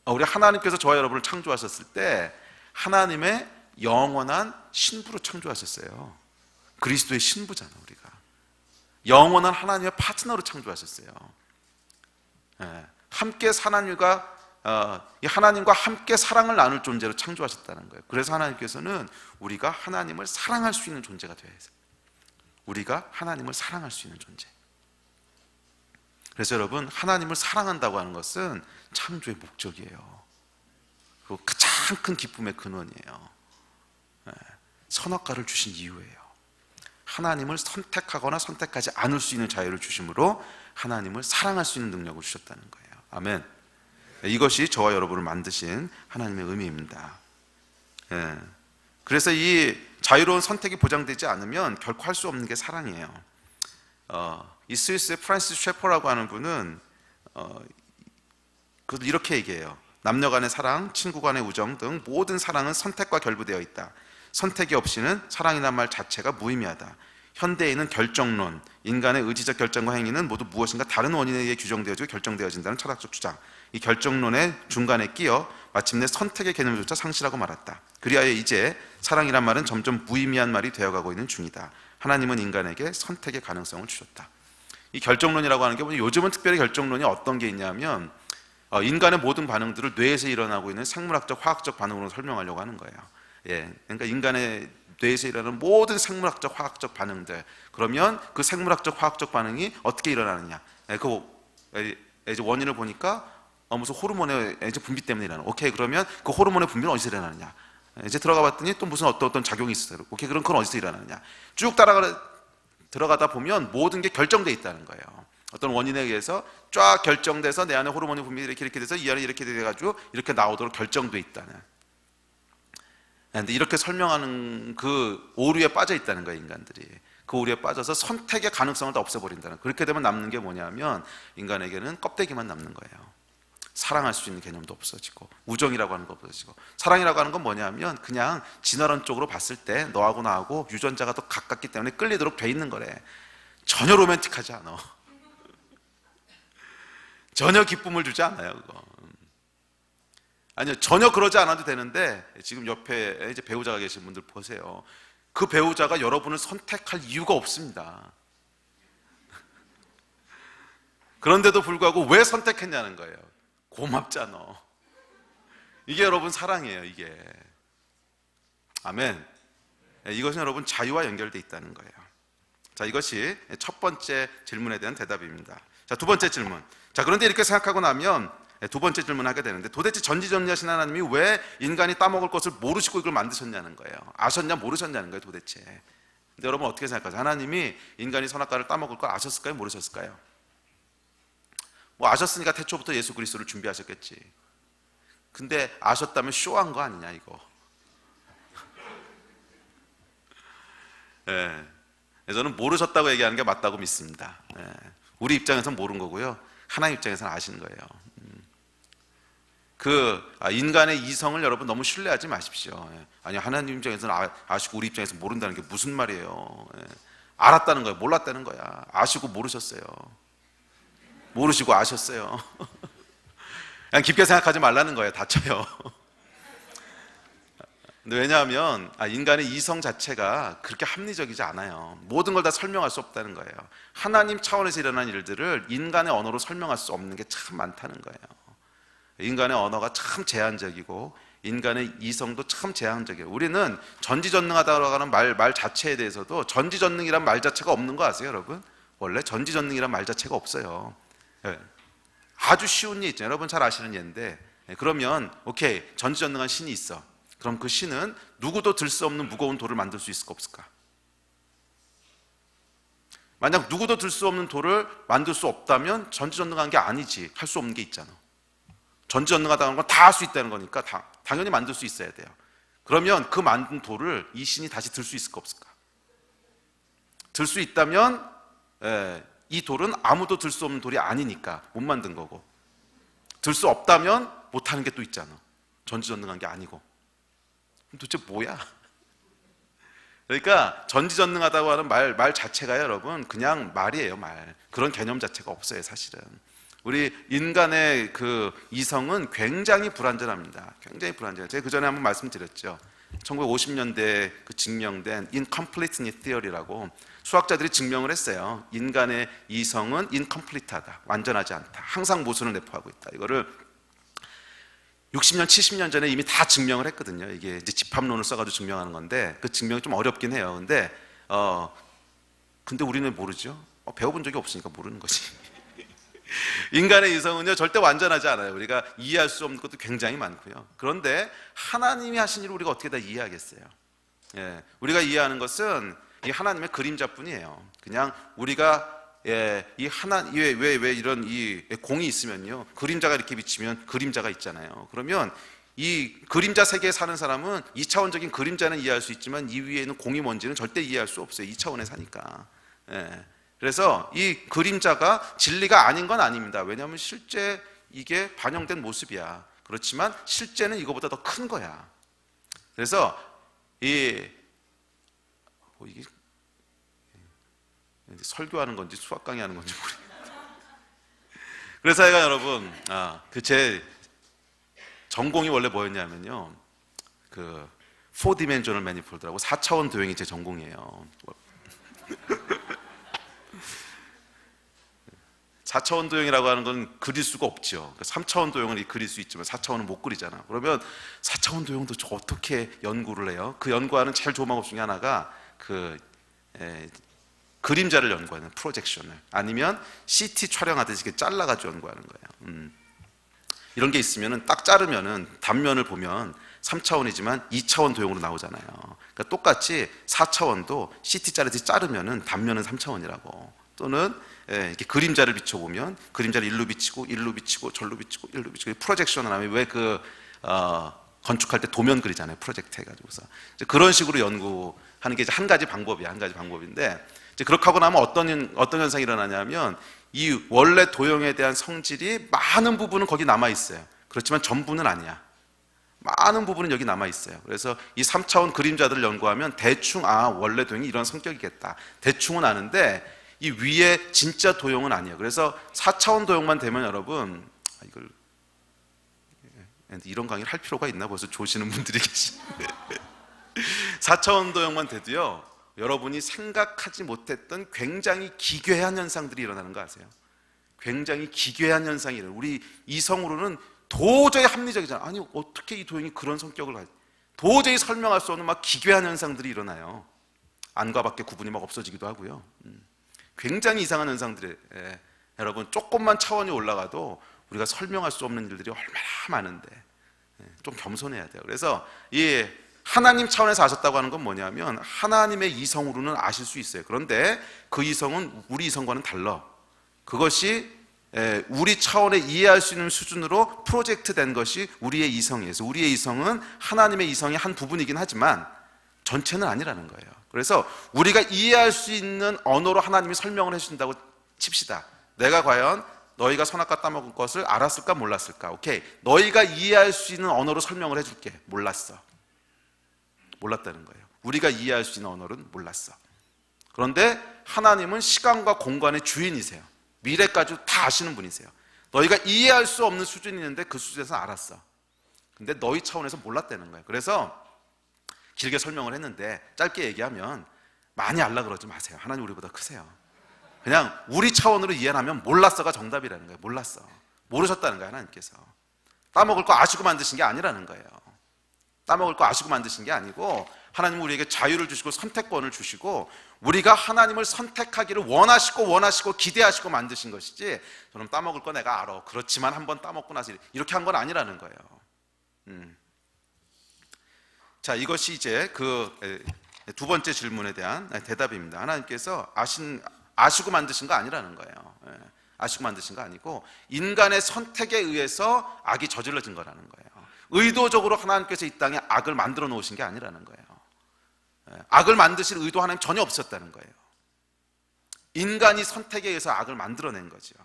[SPEAKER 1] 우리 하나님께서 저와 여러분을 창조하셨을 때 하나님의 영원한 신부로 창조하셨어요. 그리스도의 신부잖아, 우리가. 영원한 하나님의 파트너로 창조하셨어요. 함께 하나님과 함께 사랑을 나눌 존재로 창조하셨다는 거예요. 그래서 하나님께서는 우리가 하나님을 사랑할 수 있는 존재가 되어야 해요. 우리가 하나님을 사랑할 수 있는 존재. 그래서 여러분, 하나님을 사랑한다고 하는 것은 창조의 목적이에요. 그리고 가장 큰 기쁨의 근원이에요. 선악과를 주신 이유예요. 하나님을 선택하거나 선택하지 않을 수 있는 자유를 주심으로 하나님을 사랑할 수 있는 능력을 주셨다는 거예요. 아멘. 이것이 저와 여러분을 만드신 하나님의 의미입니다. 그래서 이 자유로운 선택이 보장되지 않으면 결코 할 수 없는 게 사랑이에요. 이 스위스의 프란시스 셰퍼라고 하는 분은 이렇게 얘기해요. 남녀 간의 사랑, 친구 간의 우정 등 모든 사랑은 선택과 결부되어 있다. 선택이 없이는 사랑이란 말 자체가 무의미하다. 현대인은 결정론, 인간의 의지적 결정과 행위는 모두 무엇인가 다른 원인에 의해 규정되어지고 결정되어진다는 철학적 주장. 이 결정론의 중간에 끼어 마침내 선택의 개념조차 상실하고 말았다. 그리하여 이제 사랑이란 말은 점점 무의미한 말이 되어가고 있는 중이다. 하나님은 인간에게 선택의 가능성을 주셨다. 이 결정론이라고 하는 게 뭐냐, 요즘은 특별히 결정론이 어떤 게 있냐면 인간의 모든 반응들을 뇌에서 일어나고 있는 생물학적, 화학적 반응으로 설명하려고 하는 거예요. 그러니까 인간의 뇌에서 일어나는 모든 생물학적, 화학적 반응들, 그러면 그 생물학적, 화학적 반응이 어떻게 일어나느냐, 이제 원인을 보니까 무슨 호르몬의 이제 분비 때문에 일어나는. 오케이, 그러면 그 호르몬의 분비는 어디서 일어나느냐, 이제 들어가 봤더니 또 무슨 어떤 작용이 있어요. 오케이, 그럼 그건 어디서 일어나느냐, 쭉 들어가다 보면 모든 게 결정돼 있다는 거예요. 어떤 원인에 의해서 쫙 결정돼서 내 안에 호르몬의 분비가 이렇게 돼서 이 안에 이렇게 돼가지고 이렇게 나오도록 결정돼 있다는. 근데 이렇게 설명하는 그 오류에 빠져 있다는 거예요, 인간들이. 그 오류에 빠져서 선택의 가능성을 다 없애버린다는. 그렇게 되면 남는 게 뭐냐면 인간에게는 껍데기만 남는 거예요. 사랑할 수 있는 개념도 없어지고, 우정이라고 하는 거 없어지고. 사랑이라고 하는 건 뭐냐면 그냥 진화론적으로 봤을 때 너하고 나하고 유전자가 더 가깝기 때문에 끌리도록 돼 있는 거래. 전혀 로맨틱하지 않아. 전혀 기쁨을 주지 않아요, 그거. 아니요, 전혀 그러지 않아도 되는데, 지금 옆에 이제 배우자가 계신 분들 보세요. 그 배우자가 여러분을 선택할 이유가 없습니다. 그런데도 불구하고 왜 선택했냐는 거예요. 고맙잖아. 이게 여러분 사랑이에요, 이게. 아멘. 이것은 여러분 자유와 연결되어 있다는 거예요. 자, 이것이 첫 번째 질문에 대한 대답입니다. 자, 두 번째 질문. 자, 그런데 이렇게 생각하고 나면 두 번째 질문을 하게 되는데, 도대체 전지전능하신 하나님이 왜 인간이 따먹을 것을 모르시고 이걸 만드셨냐는 거예요. 아셨냐 모르셨냐는 거예요, 도대체. 근데 여러분 어떻게 생각하세요? 하나님이 인간이 선악과를 따먹을 걸 아셨을까요, 모르셨을까요? 뭐 아셨으니까 태초부터 예수 그리스도를 준비하셨겠지. 근데 아셨다면 쇼한 거 아니냐, 이거. 저는 모르셨다고 얘기하는 게 맞다고 믿습니다. 우리 입장에서는 모르는 거고요, 하나님 입장에서는 아시는 거예요. 인간의 이성을 여러분 너무 신뢰하지 마십시오. 아니, 하나님 입장에서는 아시고 우리 입장에서 모른다는 게 무슨 말이에요? 알았다는 거예요? 몰랐다는 거야? 아시고 모르셨어요? 모르시고 아셨어요? 그냥 깊게 생각하지 말라는 거예요. 다쳐요. 근데 왜냐하면 인간의 이성 자체가 그렇게 합리적이지 않아요. 모든 걸 다 설명할 수 없다는 거예요. 하나님 차원에서 일어난 일들을 인간의 언어로 설명할 수 없는 게 참 많다는 거예요. 인간의 언어가 참 제한적이고 인간의 이성도 참 제한적이에요. 우리는 전지전능하다고 하는 말 자체에 대해서도 전지전능이란 말 자체가 없는 거 아세요, 여러분? 원래 전지전능이란 말 자체가 없어요. 아주 쉬운 예 있죠. 여러분 잘 아시는 예인데, 그러면 오케이, 전지전능한 신이 있어. 그럼 그 신은 누구도 들 수 없는 무거운 돌을 만들 수 있을까 없을까? 만약 누구도 들 수 없는 돌을 만들 수 없다면 전지전능한 게 아니지. 할 수 없는 게 있잖아. 전지전능하다는 건 다 할 수 있다는 거니까 당연히 만들 수 있어야 돼요. 그러면 그 만든 돌을 이 신이 다시 들 수 있을까 없을까? 들 수 있다면 이 돌은 아무도 들 수 없는 돌이 아니니까 못 만든 거고, 들 수 없다면 못하는 게 또 있잖아. 전지전능한 게 아니고. 도대체 뭐야? 그러니까 전지전능하다고 하는 말 자체가 여러분 그냥 말이에요. 말. 그런 개념 자체가 없어요, 사실은. 우리 인간의 그 이성은 굉장히 불완전합니다. 굉장히 불완전해요. 제가 그 전에 한번 말씀드렸죠. 1950년대에 그 증명된 incompleteness theory라고 수학자들이 증명을 했어요. 인간의 이성은 incomplete하다, 완전하지 않다, 항상 모순을 내포하고 있다. 이거를 60년, 70년 전에 이미 다 증명을 했거든요. 이게 이제 집합론을 써가지고 증명하는 건데 그 증명이 좀 어렵긴 해요. 근데 우리는 모르죠. 배워본 적이 없으니까 모르는 거지. 인간의 이성은요 절대 완전하지 않아요. 우리가 이해할 수 없는 것도 굉장히 많고요. 그런데 하나님이 하신 일을 우리가 어떻게 다 이해하겠어요? 우리가 이해하는 것은 이 하나님의 그림자뿐이에요. 그냥 우리가 이 왜 이런 이 공이 있으면요, 그림자가 이렇게 비치면 그림자가 있잖아요. 그러면 이 그림자 세계에 사는 사람은 2차원적인 그림자는 이해할 수 있지만 이 위에 있는 공이 뭔지는 절대 이해할 수 없어요. 2차원에 사니까. 그래서 이 그림자가 진리가 아닌 건 아닙니다. 왜냐하면 실제 이게 반영된 모습이야. 그렇지만 실제는 이거보다 더 큰 거야. 그래서 이게 설교하는 건지 수학 강의하는 건지 모르겠어요. 그래서 제가 여러분 제 전공이 원래 뭐였냐면요, 그 4dimensional manifold라고 4차원 도형이 제 전공이에요. 4차원 도형이라고 하는 건 그릴 수가 없죠. 3차원 도형은 그릴 수 있지만 4차원은 못 그리잖아. 그러면 4차원 도형도 어떻게 연구를 해요? 그 연구하는 제일 좋은 방법 중에 하나가 그림자를 연구하는 프로젝션을, 아니면 CT 촬영하듯이 이렇게 잘라가지고 연구하는 거예요. 이런 게 있으면 딱 자르면은 단면을 보면 3차원이지만 2차원 도형으로 나오잖아요. 그러니까 똑같이 4차원도 CT 자르면은 단면은 3차원이라고. 또는 이렇게 그림자를 비춰보면 그림자를 일로 비치고 절로 비치고 프로젝션을 하면 왜 건축할 때 도면 그리잖아요. 프로젝트 해가지고서 그런 식으로 연구하는 게 이제 한 가지 방법이야. 한 가지 방법인데, 이제 그렇게 하고 나면 어떤 현상이 일어나냐면 이 원래 도형에 대한 성질이 많은 부분은 거기 남아 있어요. 그렇지만 전부는 아니야. 많은 부분은 여기 남아 있어요. 그래서 이 3차원 그림자들을 연구하면 대충 원래 도형이 이런 성격이겠다, 대충은 아는데 이 위에 진짜 도형은 아니에요. 그래서 4차원 도형만 되면 여러분 이런 강의를 할 필요가 있나 벌써 조시는 분들이 계시는데 4차원 도형만 돼도요, 여러분이 생각하지 못했던 굉장히 기괴한 현상들이 일어나는 거 아세요? 굉장히 기괴한 현상이 일어나요. 우리 이성으로는 도저히 합리적이잖아. 아니 어떻게 이 도형이 그런 성격을 가지? 도저히 설명할 수 없는 막 기괴한 현상들이 일어나요. 안과 밖의 구분이 막 없어지기도 하고요. 굉장히 이상한 현상들이, 여러분 조금만 차원이 올라가도 우리가 설명할 수 없는 일들이 얼마나 많은데 좀 겸손해야 돼요. 그래서 이 하나님 차원에서 아셨다고 하는 건 뭐냐면 하나님의 이성으로는 아실 수 있어요. 그런데 그 이성은 우리 이성과는 달라. 그것이 우리 차원에 이해할 수 있는 수준으로 프로젝트 된 것이 우리의 이성이에요. 그래서 우리의 이성은 하나님의 이성의 한 부분이긴 하지만 전체는 아니라는 거예요. 그래서 우리가 이해할 수 있는 언어로 하나님이 설명을 해주신다고 칩시다. 내가 과연 너희가 선악과 따먹은 것을 알았을까 몰랐을까? 오케이, 너희가 이해할 수 있는 언어로 설명을 해줄게. 몰랐어. 몰랐다는 거예요. 우리가 이해할 수 있는 언어는 몰랐어. 그런데 하나님은 시간과 공간의 주인이세요. 미래까지 다 아시는 분이세요. 너희가 이해할 수 없는 수준이 있는데 그 수준에서 알았어. 근데 너희 차원에서 몰랐다는 거예요. 그래서 길게 설명을 했는데 짧게 얘기하면 많이 알라 그러지 마세요. 하나님 우리보다 크세요. 그냥 우리 차원으로 이해하면 몰랐어가 정답이라는 거예요. 몰랐어. 모르셨다는 거예요. 하나님께서. 따먹을 거 아시고 만드신 게 아니라는 거예요. 따먹을 거 아시고 만드신 게 아니고 하나님은 우리에게 자유를 주시고 선택권을 주시고 우리가 하나님을 선택하기를 원하시고 기대하시고 만드신 것이지 저는 따먹을 거 내가 알아. 그렇지만 한번 따먹고 나서 이렇게 한 건 아니라는 거예요. 자, 이것이 이제 그 두 번째 질문에 대한 대답입니다. 하나님께서 아시고 만드신 거 아니라는 거예요. 아시고 만드신 거 아니고 인간의 선택에 의해서 악이 저질러진 거라는 거예요. 의도적으로 하나님께서 이 땅에 악을 만들어 놓으신 게 아니라는 거예요. 악을 만드실 의도 하나님 전혀 없었다는 거예요. 인간이 선택에 의해서 악을 만들어낸 거죠.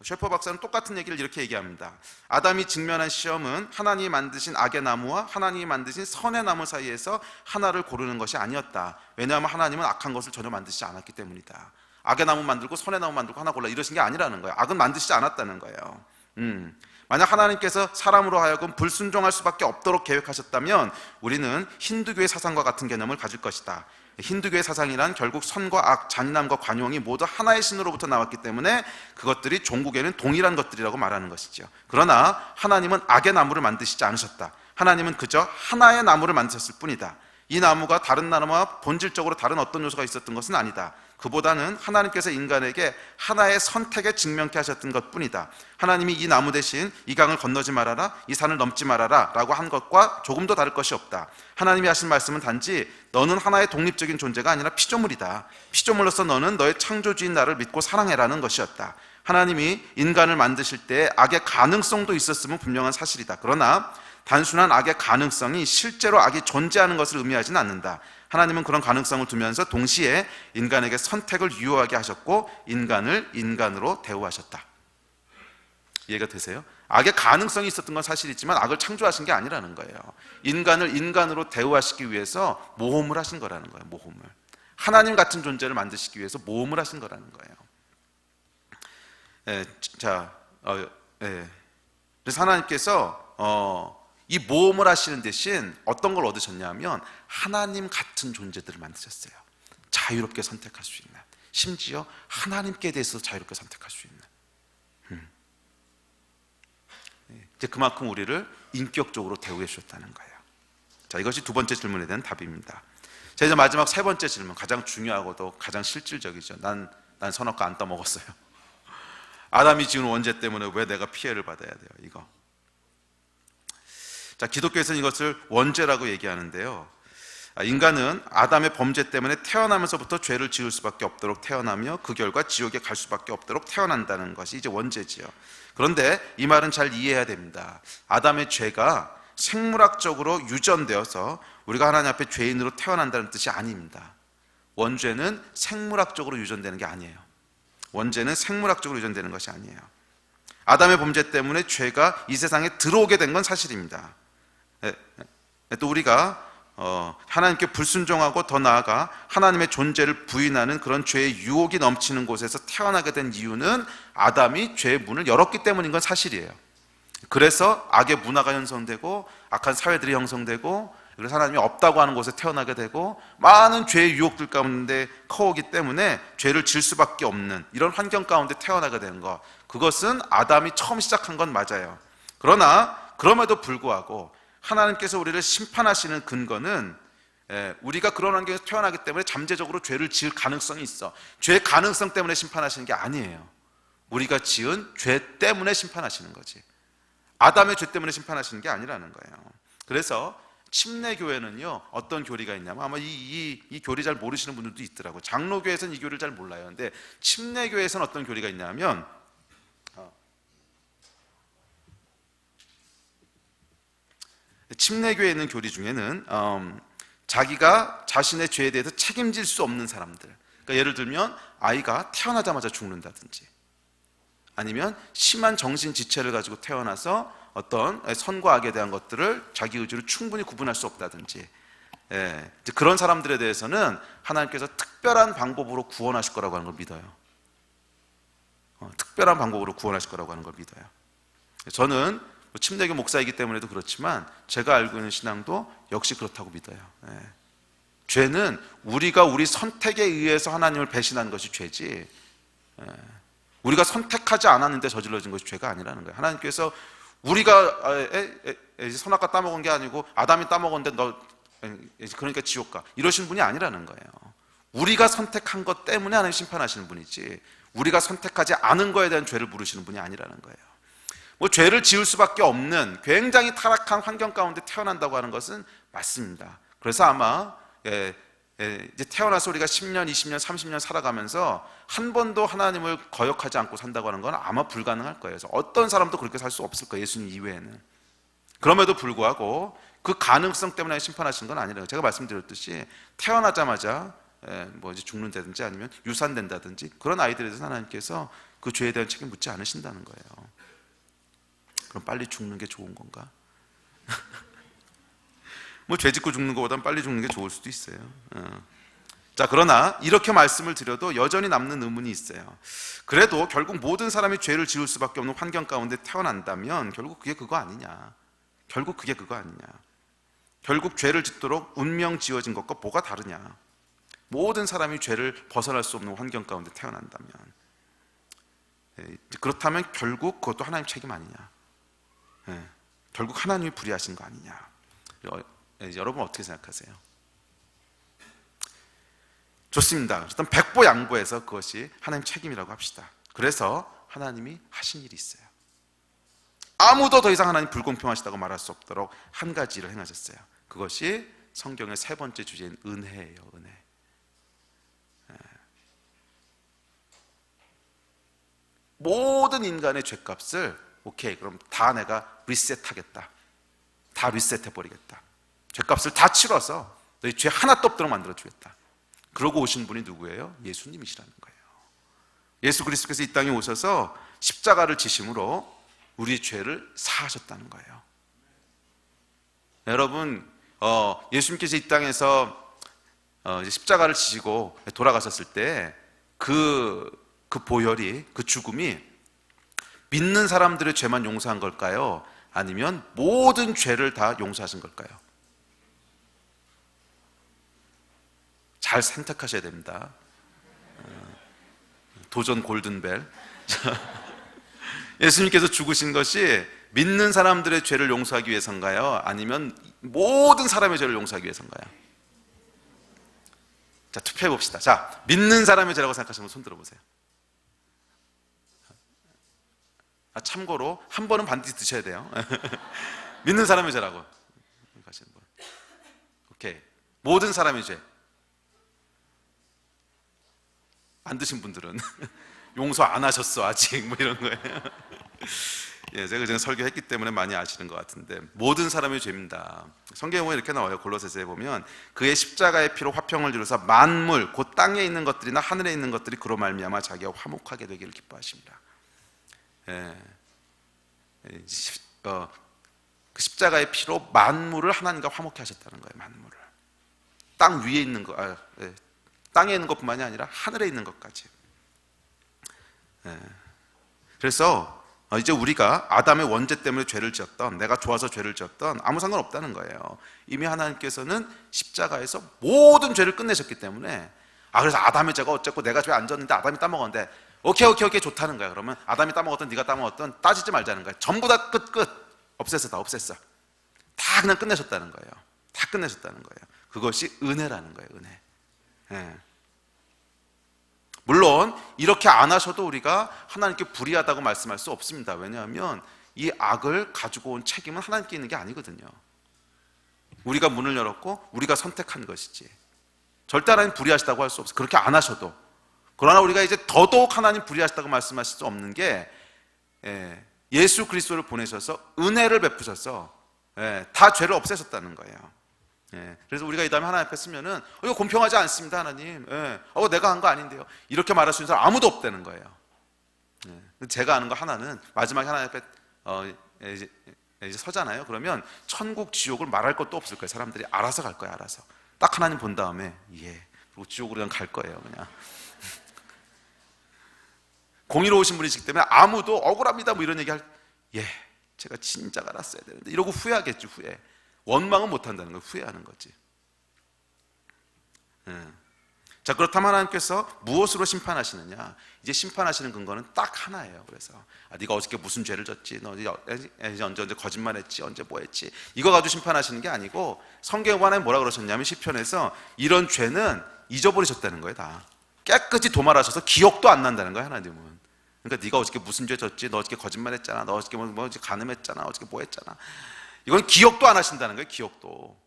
[SPEAKER 1] 셰퍼 박사는 똑같은 얘기를 이렇게 얘기합니다. 아담이 직면한 시험은 하나님이 만드신 악의 나무와 하나님이 만드신 선의 나무 사이에서 하나를 고르는 것이 아니었다. 왜냐하면 하나님은 악한 것을 전혀 만드시지 않았기 때문이다. 악의 나무 만들고 선의 나무 만들고 하나 골라 이러신 게 아니라는 거예요. 악은 만드시지 않았다는 거예요. 만약 하나님께서 사람으로 하여금 불순종할 수밖에 없도록 계획하셨다면 우리는 힌두교의 사상과 같은 개념을 가질 것이다. 힌두교의 사상이란 결국 선과 악, 잔인함과 관용이 모두 하나의 신으로부터 나왔기 때문에 그것들이 종국에는 동일한 것들이라고 말하는 것이죠. 그러나 하나님은 악의 나무를 만드시지 않으셨다. 하나님은 그저 하나의 나무를 만드셨을 뿐이다. 이 나무가 다른 나무와 본질적으로 다른 어떤 요소가 있었던 것은 아니다. 그보다는 하나님께서 인간에게 하나의 선택에 직면케 하셨던 것뿐이다. 하나님이 이 나무 대신 이 강을 건너지 말아라, 이 산을 넘지 말아라 라고 한 것과 조금도 다를 것이 없다. 하나님이 하신 말씀은 단지 너는 하나의 독립적인 존재가 아니라 피조물이다. 피조물로서 너는 너의 창조주인 나를 믿고 사랑해라는 것이었다. 하나님이 인간을 만드실 때 악의 가능성도 있었음은 분명한 사실이다. 그러나 단순한 악의 가능성이 실제로 악이 존재하는 것을 의미하지는 않는다. 하나님은 그런 가능성을 두면서 동시에 인간에게 선택을 유효하게 하셨고 인간을 인간으로 대우하셨다. 이해가 되세요? 악의 가능성이 있었던 건 사실이지만 악을 창조하신 게 아니라는 거예요. 인간을 인간으로 대우하시기 위해서 모험을 하신 거라는 거예요. 모험을. 하나님 같은 존재를 만드시기 위해서 모험을 하신 거라는 거예요. 그래서 하나님께서 이 모험을 하시는 대신 어떤 걸 얻으셨냐면 하나님 같은 존재들을 만드셨어요. 자유롭게 선택할 수 있는, 심지어 하나님께 대해서 자유롭게 선택할 수 있는. 이제 그만큼 우리를 인격적으로 대우해 주셨다는 거예요. 자, 이것이 두 번째 질문에 대한 답입니다. 자, 이제 마지막 세 번째 질문, 가장 중요하고도 가장 실질적이죠. 난 선악과 안 따먹었어요. 아담이 지은 원죄 때문에 왜 내가 피해를 받아야 돼요? 이거. 자, 기독교에서는 이것을 원죄라고 얘기하는데요. 인간은 아담의 범죄 때문에 태어나면서부터 죄를 지을 수밖에 없도록 태어나며 그 결과 지옥에 갈 수밖에 없도록 태어난다는 것이 이제 원죄지요. 그런데 이 말은 잘 이해해야 됩니다. 아담의 죄가 생물학적으로 유전되어서 우리가 하나님 앞에 죄인으로 태어난다는 뜻이 아닙니다. 원죄는 생물학적으로 유전되는 게 아니에요. 원죄는 생물학적으로 유전되는 것이 아니에요. 아담의 범죄 때문에 죄가 이 세상에 들어오게 된 건 사실입니다. 또 우리가 하나님께 불순종하고 더 나아가 하나님의 존재를 부인하는 그런 죄의 유혹이 넘치는 곳에서 태어나게 된 이유는 아담이 죄의 문을 열었기 때문인 건 사실이에요. 그래서 악의 문화가 형성되고 악한 사회들이 형성되고 그래서 하나님이 없다고 하는 곳에 태어나게 되고 많은 죄의 유혹들 가운데 커오기 때문에 죄를 질 수밖에 없는 이런 환경 가운데 태어나게 되는 것, 그것은 아담이 처음 시작한 건 맞아요. 그러나 그럼에도 불구하고 하나님께서 우리를 심판하시는 근거는 우리가 그런 환경에서 태어나기 때문에 잠재적으로 죄를 지을 가능성이 있어. 죄의 가능성 때문에 심판하시는 게 아니에요. 우리가 지은 죄 때문에 심판하시는 거지. 아담의 죄 때문에 심판하시는 게 아니라는 거예요. 그래서 침례교회는요, 어떤 교리가 있냐면 아마 이 교리 잘 모르시는 분들도 있더라고요. 장로교회에서는 이 교리를 잘 몰라요. 근데 침례교회에서는 어떤 교리가 있냐면 침례교회에 있는 교리 중에는 자기가 자신의 죄에 대해서 책임질 수 없는 사람들, 그러니까 예를 들면 아이가 태어나자마자 죽는다든지 아니면 심한 정신 지체를 가지고 태어나서 어떤 선과 악에 대한 것들을 자기 의지로 충분히 구분할 수 없다든지, 이제 그런 사람들에 대해서는 하나님께서 특별한 방법으로 구원하실 거라고 하는 걸 믿어요. 특별한 방법으로 구원하실 거라고 하는 걸 믿어요. 저는 침례교 목사이기 때문에도 그렇지만 제가 알고 있는 신앙도 역시 그렇다고 믿어요. 죄는 우리가 우리 선택에 의해서 하나님을 배신한 것이 죄지, 우리가 선택하지 않았는데 저질러진 것이 죄가 아니라는 거예요. 하나님께서 우리가 선악과 따먹은 게 아니고 아담이 따먹었는데 너 그러니까 지옥 가, 이러신 분이 아니라는 거예요. 우리가 선택한 것 때문에 하나님 심판하시는 분이지, 우리가 선택하지 않은 거에 대한 죄를 물으시는 분이 아니라는 거예요. 죄를 지을 수밖에 없는 굉장히 타락한 환경 가운데 태어난다고 하는 것은 맞습니다. 그래서 아마 이제 태어나서 우리가 10년, 20년, 30년 살아가면서 한 번도 하나님을 거역하지 않고 산다고 하는 건 아마 불가능할 거예요. 그래서 어떤 사람도 그렇게 살 수 없을 거예요, 예수님 이외에는. 그럼에도 불구하고 그 가능성 때문에 심판하시는 건 아니라고. 제가 말씀드렸듯이 태어나자마자 이제 죽는다든지 아니면 유산된다든지 그런 아이들에 대해서 하나님께서 그 죄에 대한 책임 묻지 않으신다는 거예요. 그럼 빨리 죽는 게 좋은 건가? 죄 짓고 죽는 것보단 빨리 죽는 게 좋을 수도 있어요. 자, 그러나 이렇게 말씀을 드려도 여전히 남는 의문이 있어요. 그래도 결국 모든 사람이 죄를 지을 수밖에 없는 환경 가운데 태어난다면 결국 그게 그거 아니냐? 결국 그게 그거 아니냐? 결국 죄를 짓도록 운명 지어진 것과 뭐가 다르냐? 모든 사람이 죄를 벗어날 수 없는 환경 가운데 태어난다면, 그렇다면 결국 그것도 하나님 책임 아니냐? 결국 하나님이 불의하신 거 아니냐? 여러분 어떻게 생각하세요? 좋습니다. 일단 백보양보해서 그것이 하나님 책임이라고 합시다. 그래서 하나님이 하신 일이 있어요. 아무도 더 이상 하나님 불공평하시다고 말할 수 없도록 한 가지 일을 행하셨어요. 그것이 성경의 세 번째 주제인 은혜예요. 은혜. 모든 인간의 죄값을 오케이, 그럼 다 내가 리셋하겠다. 다 리셋해버리겠다. 죄값을 다 치러서 너희 죄 하나도 없도록 만들어주겠다. 그러고 오신 분이 누구예요? 예수님이시라는 거예요. 예수 그리스도께서 이 땅에 오셔서 십자가를 지심으로 우리 죄를 사하셨다는 거예요. 여러분, 예수님께서 이 땅에서 십자가를 지시고 돌아가셨을 때 그 보혈이, 그 죽음이 믿는 사람들의 죄만 용서한 걸까요? 아니면 모든 죄를 다 용서하신 걸까요? 잘 선택하셔야 됩니다. 도전 골든벨. 예수님께서 죽으신 것이 믿는 사람들의 죄를 용서하기 위해서인가요? 아니면 모든 사람의 죄를 용서하기 위해서인가요? 자, 투표해 봅시다. 자, 믿는 사람의 죄라고 생각하시면 손 들어보세요. 참고로 한 번은 반드시 드셔야 돼요. 믿는 사람의 죄라고 하시는 분. 오케이. 모든 사람의 죄. 안 드신 분들은 용서 안 하셨어 아직, 이런 거예요. 제가 그전에 설교했기 때문에 많이 아시는 것 같은데, 모든 사람의 죄입니다. 성경에 보면 이렇게 나와요. 골로새서에 보면 그의 십자가의 피로 화평을 이루사 만물, 곧 땅에 있는 것들이나 하늘에 있는 것들이 그로 말미암아 자기와 화목하게 되기를 기뻐하십니다. 그 십자가의 피로 만물을 하나님과 화목해 하셨다는 거예요. 만물을. 땅 위에 있는 거, 땅에 있는 것뿐만이 아니라 하늘에 있는 것까지. 그래서 이제 우리가 아담의 원죄 때문에 죄를 지었던, 내가 좋아서 죄를 지었던 아무 상관없다는 거예요. 이미 하나님께서는 십자가에서 모든 죄를 끝내셨기 때문에, 그래서 아담의 죄가 어쨌고 내가 죄 안 졌는데 아담이 따먹었는데 오케이 좋다는 거야. 그러면 아담이 따먹었던 네가 따먹었던 따지지 말자는 거야. 전부 다 끝 없앴어. 다 없앴어. 다 그냥 끝내셨다는 거예요. 다 끝내셨다는 거예요. 그것이 은혜라는 거예요. 은혜. 물론 이렇게 안 하셔도 우리가 하나님께 불의하다고 말씀할 수 없습니다. 왜냐하면 이 악을 가지고 온 책임은 하나님께 있는 게 아니거든요. 우리가 문을 열었고 우리가 선택한 것이지, 절대 하나님 불의하시다고 할 수 없어요. 그렇게 안 하셔도. 그러나 우리가 이제 더더욱 하나님 불의하시다고 말씀하실 수 없는 게, 예수 그리스도를 보내셔서 은혜를 베푸셔서 다 죄를 없애셨다는 거예요. 그래서 우리가 이 다음에 하나님 앞에 쓰면은 이거 공평하지 않습니다 하나님, 내가 한 거 아닌데요, 이렇게 말할 수 있는 사람 아무도 없다는 거예요. 제가 아는 거 하나는 마지막에 하나님 앞에 이제 서잖아요. 그러면 천국 지옥을 말할 것도 없을 거예요. 사람들이 알아서 갈 거예요. 알아서 딱 하나님 본 다음에 그리고 지옥으로 그냥 갈 거예요. 그냥 공의로우신 분이시기 때문에 아무도 억울합니다 뭐 이런 얘기할 제가 진작 알았어야 되는데 이러고 후회하겠지. 후회. 원망은 못 한다는 거예요. 후회하는 거지. 자, 그렇다면 하나님께서 무엇으로 심판하시느냐? 이제 심판하시는 근거는 딱 하나예요. 그래서 네가 어저께 무슨 죄를 졌지? 너 언제 거짓말했지? 언제 뭐했지? 이거 가지고 심판하시는 게 아니고 성경에 하나님 뭐라 그러셨냐면 시편에서 이런 죄는 잊어버리셨다는 거예요. 다 깨끗이 도말하셔서 기억도 안 난다는 거예요. 하나님은. 그러니까 네가 어저께 무슨 죄 졌지? 너 어저께 거짓말했잖아. 너 어저께 뭐 간음했잖아. 어저께 뭐 했잖아. 이건 기억도 안 하신다는 거예요. 기억도.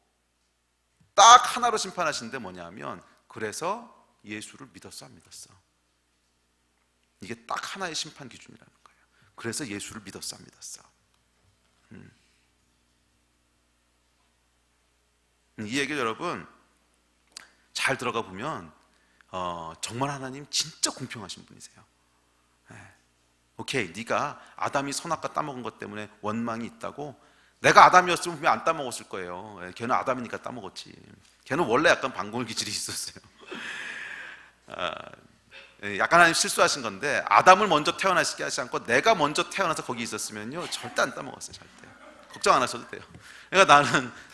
[SPEAKER 1] 딱 하나로 심판하시는데 뭐냐면 그래서 예수를 믿었어 안 믿었어? 이게 딱 하나의 심판 기준이라는 거예요. 그래서 예수를 믿었어 안 믿었어? 이 얘기 여러분 잘 들어가 보면 정말 하나님 진짜 공평하신 분이세요. 오케이, 네가 아담이 선악과 따먹은 것 때문에 원망이 있다고? 내가 아담이었으면 분명 안 따먹었을 거예요. 걔는 아담이니까 따먹었지. 걔는 원래 약간 반공의 기질이 있었어요. 약간 하나님 실수하신 건데 아담을 먼저 태어나시게 하지 않고 내가 먼저 태어나서 거기 있었으면요 절대 안 따먹었어요. 절대. 걱정 안 하셔도 돼요. 그러니까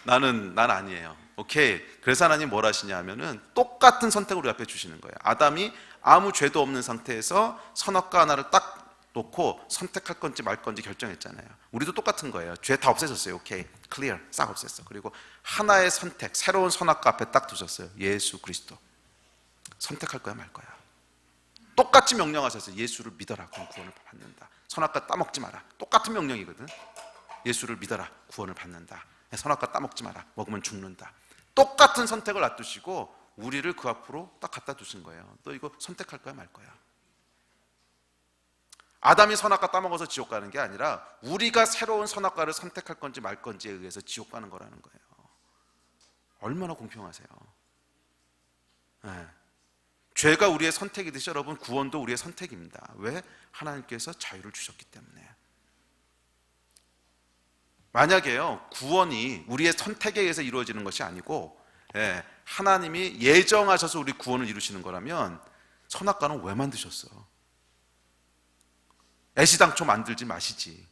[SPEAKER 1] 나는 아니에요. 오케이. 그래서 하나님 뭘 하시냐 하면은 똑같은 선택을 우리 앞에 주시는 거예요. 아담이 아무 죄도 없는 상태에서 선악과 하나를 딱 놓고 선택할 건지 말 건지 결정했잖아요. 우리도 똑같은 거예요. 죄 다 없애셨어요. 오케이, 클리어, 싹 없앴어. 그리고 하나의 선택, 새로운 선악과 앞에 딱 두셨어요. 예수 그리스도. 선택할 거야 말 거야. 똑같이 명령하셨어요. 예수를 믿어라, 그럼 구원을 받는다. 선악과 따먹지 마라. 똑같은 명령이거든. 예수를 믿어라, 구원을 받는다. 선악과 따먹지 마라, 먹으면 죽는다. 똑같은 선택을 놔두시고 우리를 그 앞으로 딱 갖다 두신 거예요. 너 이거 선택할 거야 말 거야. 아담이 선악과 따먹어서 지옥 가는 게 아니라 우리가 새로운 선악과를 선택할 건지 말 건지에 의해서 지옥 가는 거라는 거예요. 얼마나 공평하세요. 죄가 우리의 선택이듯이 여러분 구원도 우리의 선택입니다. 왜? 하나님께서 자유를 주셨기 때문에. 만약에요 구원이 우리의 선택에 의해서 이루어지는 것이 아니고 하나님이 예정하셔서 우리 구원을 이루시는 거라면 선악과는 왜 만드셨어? 애시당초 만들지 마시지.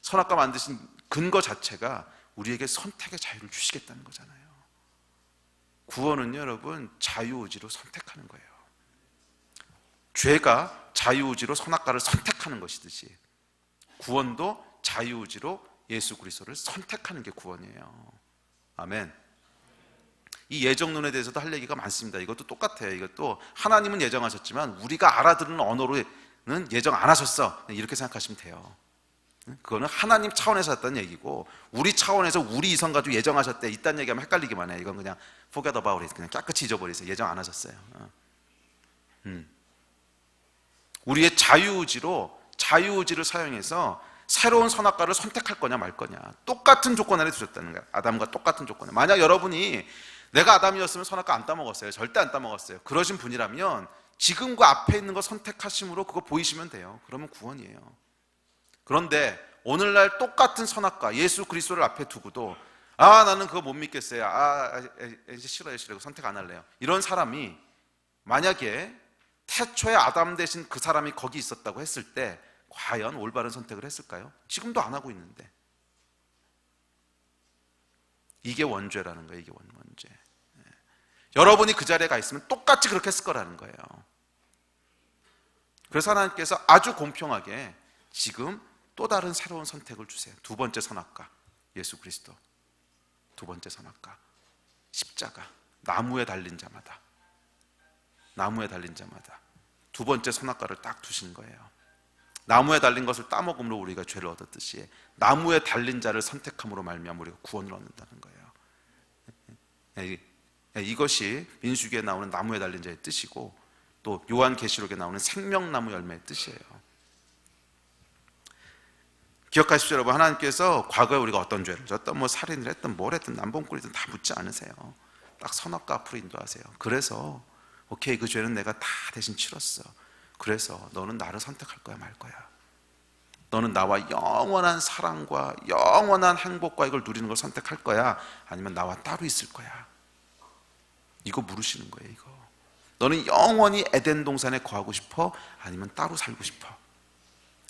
[SPEAKER 1] 선악과 만드신 근거 자체가 우리에게 선택의 자유를 주시겠다는 거잖아요. 구원은요 여러분 자유의지로 선택하는 거예요. 죄가 자유의지로 선악과를 선택하는 것이듯이 구원도 자유의지로 예수 그리스도를 선택하는 게 구원이에요. 아멘. 이 예정론에 대해서도 할 얘기가 많습니다. 이것도 똑같아요. 이것도 하나님은 예정하셨지만 우리가 알아듣는 언어로는 예정 안 하셨어, 이렇게 생각하시면 돼요. 그거는 하나님 차원에서 했다는 얘기고 우리 차원에서 우리 이성 가지고 예정하셨대 이딴 얘기하면 헷갈리기만 해요. 이건 그냥 forget about it, 그냥 깨끗이 잊어버리세요. 예정 안 하셨어요. 우리의 자유의지를 사용해서 새로운 선악과를 선택할 거냐 말 거냐 똑같은 조건 안에 두셨다는 거예요. 아담과 똑같은 조건에. 만약 여러분이 내가 아담이었으면 선악과 안 따먹었어요. 절대 안 따먹었어요. 그러신 분이라면 지금 그 앞에 있는 거 선택하심으로 그거 보이시면 돼요. 그러면 구원이에요. 그런데 오늘날 똑같은 선악과 예수 그리스도를 앞에 두고도 나는 그거 못 믿겠어요. 이제 싫어요. 선택 안 할래요. 이런 사람이 만약에 태초에 아담 대신 그 사람이 거기 있었다고 했을 때 과연 올바른 선택을 했을까요? 지금도 안 하고 있는데. 이게 원죄라는 거예요. 이게 원죄. 여러분이 그 자리에 가 있으면 똑같이 그렇게 했을 거라는 거예요. 그래서 하나님께서 아주 공평하게 지금 또 다른 새로운 선택을 주세요. 두 번째 선악과 예수 그리스도. 두 번째 선악과 십자가. 나무에 달린 자마다 두 번째 선악과를 딱 두신 거예요. 나무에 달린 것을 따먹음으로 우리가 죄를 얻었듯이 나무에 달린 자를 선택함으로 말미암아 우리가 구원을 얻는다는 거예요. 이것이 민수기에 나오는 나무에 달린 자의 뜻이고 또 요한계시록에 나오는 생명나무 열매의 뜻이에요. 기억하십시오 여러분. 하나님께서 과거에 우리가 어떤 죄를 졌든 뭐 살인을 했든 뭘 했든 남봉꾼이든 다 묻지 않으세요. 딱 선악과 앞으로 인도하세요. 그래서 오케이, 그 죄는 내가 다 대신 치렀어. 그래서 너는 나를 선택할 거야 말 거야? 너는 나와 영원한 사랑과 영원한 행복과 이걸 누리는 걸 선택할 거야? 아니면 나와 따로 있을 거야? 이거 물으시는 거예요. 이거. 너는 영원히 에덴 동산에 거하고 싶어? 아니면 따로 살고 싶어?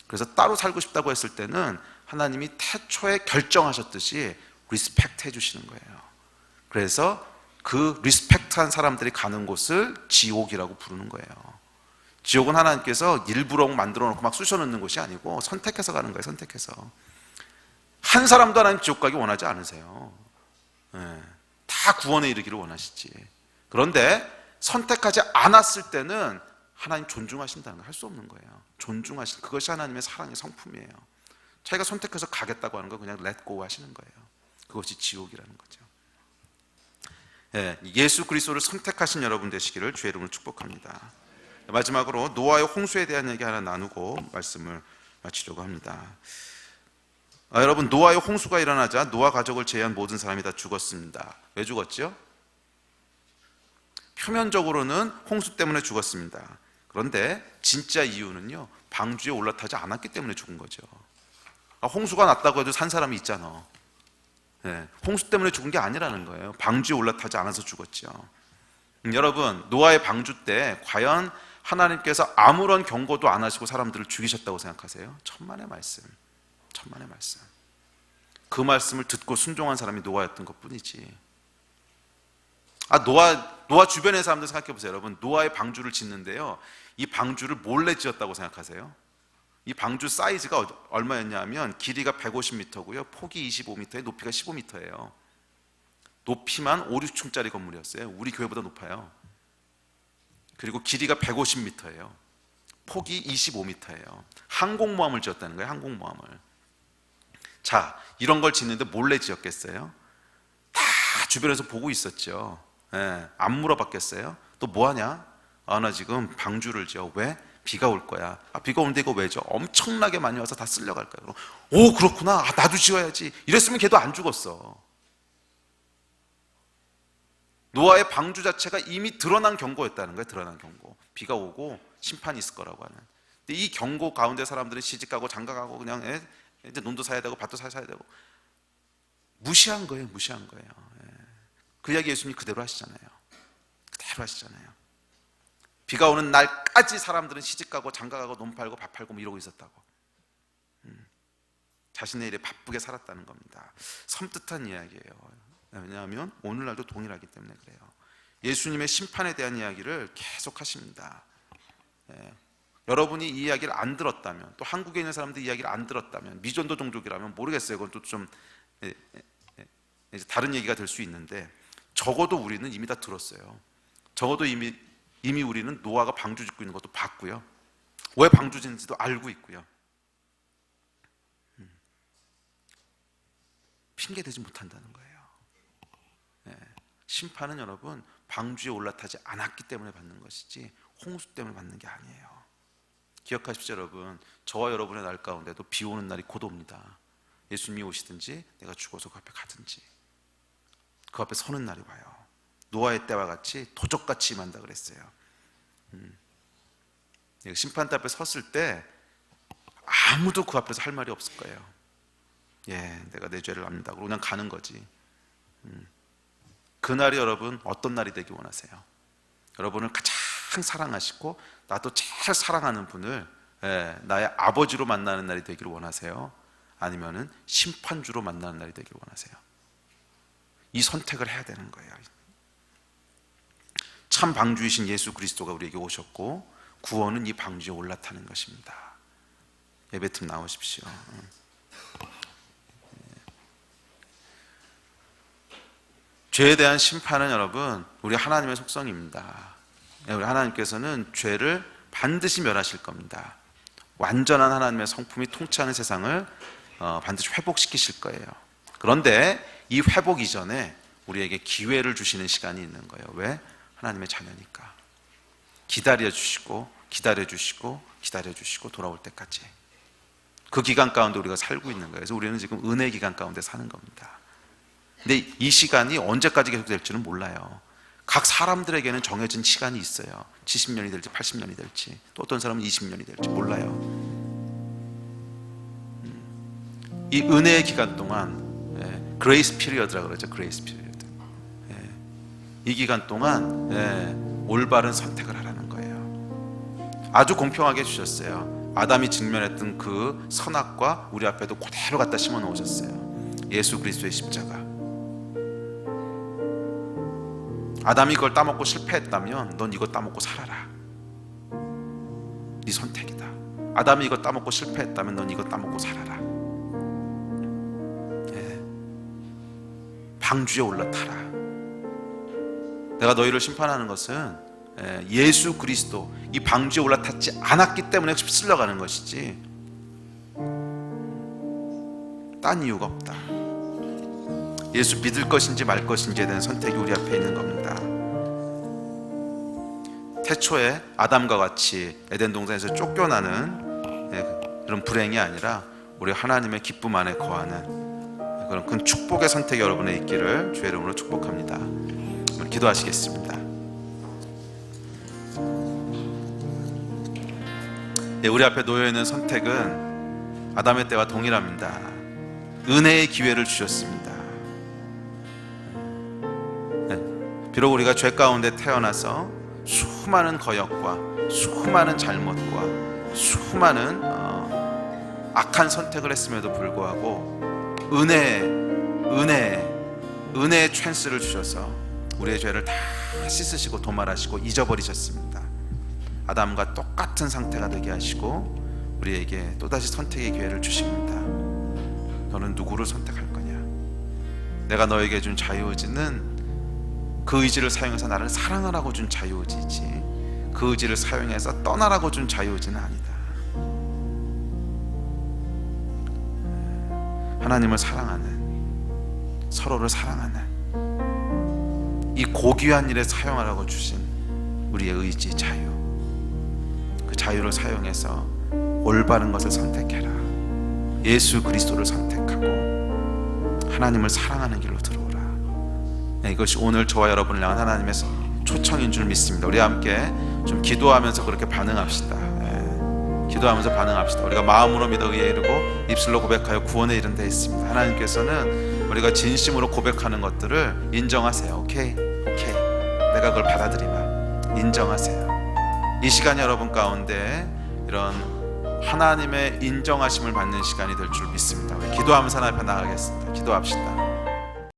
[SPEAKER 1] 그래서 따로 살고 싶다고 했을 때는 하나님이 태초에 결정하셨듯이 리스펙트 해주시는 거예요. 그래서 그 리스펙트한 사람들이 가는 곳을 지옥이라고 부르는 거예요. 지옥은 하나님께서 일부러 만들어 놓고 막 쑤셔 넣는 곳이 아니고 선택해서 가는 거예요. 선택해서. 한 사람도 하나님 지옥 가기 원하지 않으세요. 다 구원에 이르기를 원하시지. 그런데 선택하지 않았을 때는 하나님 존중하신다는 걸 할 수 없는 거예요. 존중하신, 그것이 하나님의 사랑의 성품이에요. 자기가 선택해서 가겠다고 하는 거 그냥 let go 하시는 거예요. 그것이 지옥이라는 거죠. 예수 그리스도를 선택하신 여러분 되시기를 주의 이름으로 축복합니다. 마지막으로 노아의 홍수에 대한 얘기 하나 나누고 말씀을 마치려고 합니다. 여러분, 노아의 홍수가 일어나자 노아 가족을 제외한 모든 사람이 다 죽었습니다. 왜 죽었죠? 표면적으로는 홍수 때문에 죽었습니다. 그런데 진짜 이유는요, 방주에 올라타지 않았기 때문에 죽은 거죠. 홍수가 났다고 해도 산 사람이 있잖아. 홍수 때문에 죽은 게 아니라는 거예요. 방주에 올라타지 않아서 죽었죠. 여러분, 노아의 방주 때 과연 하나님께서 아무런 경고도 안 하시고 사람들을 죽이셨다고 생각하세요? 천만의 말씀, 천만의 말씀. 그 말씀을 듣고 순종한 사람이 노아였던 것뿐이지. 노아 주변의 사람들 생각해 보세요. 여러분, 노아의 방주를 짓는데요, 이 방주를 몰래 지었다고 생각하세요? 이 방주 사이즈가 얼마였냐 하면 길이가 150m고요 폭이 25m에 높이가 15m예요 높이만 5, 6층짜리 건물이었어요. 우리 교회보다 높아요. 그리고 길이가 150m예요 폭이 25m예요 항공모함을 지었다는 거예요. 항공모함을. 자, 이런 걸 짓는데 몰래 지었겠어요? 다 주변에서 보고 있었죠. 안 물어봤겠어요? 또 뭐하냐? 나 지금 방주를 지어. 왜? 비가 올 거야. 비가 오는데 이거 왜죠? 엄청나게 많이 와서 다 쓸려갈 거야. 오, 그렇구나. 나도 지어야지. 이랬으면 걔도 안 죽었어. 노아의 방주 자체가 이미 드러난 경고였다는 거예요. 드러난 경고. 비가 오고 심판이 있을 거라고 하는. 근데 이 경고 가운데 사람들은 시집가고 장가가고 그냥 이제 논도 사야 되고 밭도 사야 되고 무시한 거예요. 무시한 거예요. 그 이야기 예수님이 그대로 하시잖아요. 그대로 하시잖아요. 비가 오는 날까지 사람들은 시집가고 장가가고 논 팔고 밥 팔고 뭐 이러고 있었다고. 자신의 일에 바쁘게 살았다는 겁니다. 섬뜩한 이야기예요. 왜냐하면 오늘날도 동일하기 때문에 그래요. 예수님의 심판에 대한 이야기를 계속 하십니다. 여러분이 이 이야기를 안 들었다면, 또 한국에 있는 사람들이 이 이야기를 안 들었다면, 미전도 종족이라면 모르겠어요. 그건 또 좀 다른 얘기가 될 수 있는데, 적어도 우리는 이미 다 들었어요. 적어도 이미 우리는 노아가 방주 짓고 있는 것도 봤고요. 왜 방주 짓는지도 알고 있고요. 핑계 대지 못한다는 거예요. 심판은 여러분 방주에 올라타지 않았기 때문에 받는 것이지 홍수 때문에 받는 게 아니에요. 기억하십시오. 여러분, 저와 여러분의 날 가운데도 비 오는 날이 곧 옵니다. 예수님이 오시든지 내가 죽어서 그 앞에 가든지 그 앞에 서는 날이 와요. 노아의 때와 같이 도적같이 임한다 그랬어요. 심판대 앞에 섰을 때 아무도 그 앞에서 할 말이 없을 거예요. 내가 내 죄를 압니다. 그러고 그냥 가는 거지. 그날이 여러분 어떤 날이 되기 원하세요? 여러분을 가장 사랑하시고 나도 제일 사랑하는 분을 나의 아버지로 만나는 날이 되기를 원하세요? 아니면은 심판주로 만나는 날이 되기를 원하세요? 이 선택을 해야 되는 거예요. 참 방주이신 예수 그리스도가 우리에게 오셨고 구원은 이 방주에 올라타는 것입니다. 예배팀 나오십시오. 죄에 대한 심판은 여러분 우리 하나님의 속성입니다. 우리 하나님께서는 죄를 반드시 멸하실 겁니다. 완전한 하나님의 성품이 통치하는 세상을 반드시 회복시키실 거예요. 그런데 이 회복 이전에 우리에게 기회를 주시는 시간이 있는 거예요. 왜? 하나님의 자녀니까. 기다려주시고 기다려주시고 기다려주시고 돌아올 때까지 그 기간 가운데 우리가 살고 있는 거예요. 그래서 우리는 지금 은혜 기간 가운데 사는 겁니다. 근데 이 시간이 언제까지 계속될지는 몰라요. 각 사람들에게는 정해진 시간이 있어요. 70년이 될지 80년이 될지, 또 어떤 사람은 20년이 될지 몰라요. 이 은혜의 기간 동안, 그레이스 피리어드라고 그러죠. 그레이스 피리어드. 이 기간 동안 올바른 선택을 하라는 거예요. 아주 공평하게 주셨어요. 아담이 직면했던 그 선악과 우리 앞에도 그대로 갖다 심어 놓으셨어요. 예수 그리스도의 십자가. 아담이 이걸 따먹고 실패했다면 넌 이거 따먹고 살아라. 네 선택이다. 아담이 이거 따먹고 실패했다면 넌 이거 따먹고 살아라. 방주에 올라타라. 내가 너희를 심판하는 것은 예수 그리스도 이 방주에 올라탔지 않았기 때문에 휩쓸려가는 것이지 딴 이유가 없다. 예수 믿을 것인지 말 것인지에 대한 선택이 우리 앞에 있는 겁니다. 태초에 아담과 같이 에덴 동산에서 쫓겨나는 그런 불행이 아니라 우리 하나님의 기쁨 안에 거하는 그런 큰 축복의 선택이 여러분의 있기를 주의 이름으로 축복합니다. 기도하시겠습니다. 우리 앞에 놓여있는 선택은 아담의 때와 동일합니다. 은혜의 기회를 주셨습니다. 비록 우리가 죄 가운데 태어나서 수많은 거역과 수많은 잘못과 수많은 악한 선택을 했음에도 불구하고 은혜의 찬스를 주셔서 우리의 죄를 다 씻으시고 도말하시고 잊어버리셨습니다. 아담과 똑같은 상태가 되게 하시고 우리에게 또다시 선택의 기회를 주십니다. 너는 누구를 선택할 거냐? 내가 너에게 준 자유의지는 그 의지를 사용해서 나를 사랑하라고 준 자유의지지 그 의지를 사용해서 떠나라고 준 자유의지는 아니다. 하나님을 사랑하는, 서로를 사랑하는 이 고귀한 일에 사용하라고 주신 우리의 의지, 자유, 그 자유를 사용해서 올바른 것을 선택해라. 예수 그리스도를 선택하고 하나님을 사랑하는 길로 들어오라. 이것이 오늘 저와 여러분을 향한 하나님의 초청인 줄 믿습니다. 우리 함께 좀 기도하면서 그렇게 반응합시다. 기도하면서 반응합시다. 우리가 마음으로 믿어 의에 이르고 입술로 고백하여 구원에 이른 데 있습니다. 하나님께서는 우리가 진심으로 고백하는 것들을 인정하세요. 오케이. 내가 그걸 받아들이마. 인정하세요. 이 시간이 여러분 가운데 이런 하나님의 인정하심을 받는 시간이 될 줄 믿습니다. 우리 기도하면서 하나님 앞에 나가겠습니다. 기도합시다.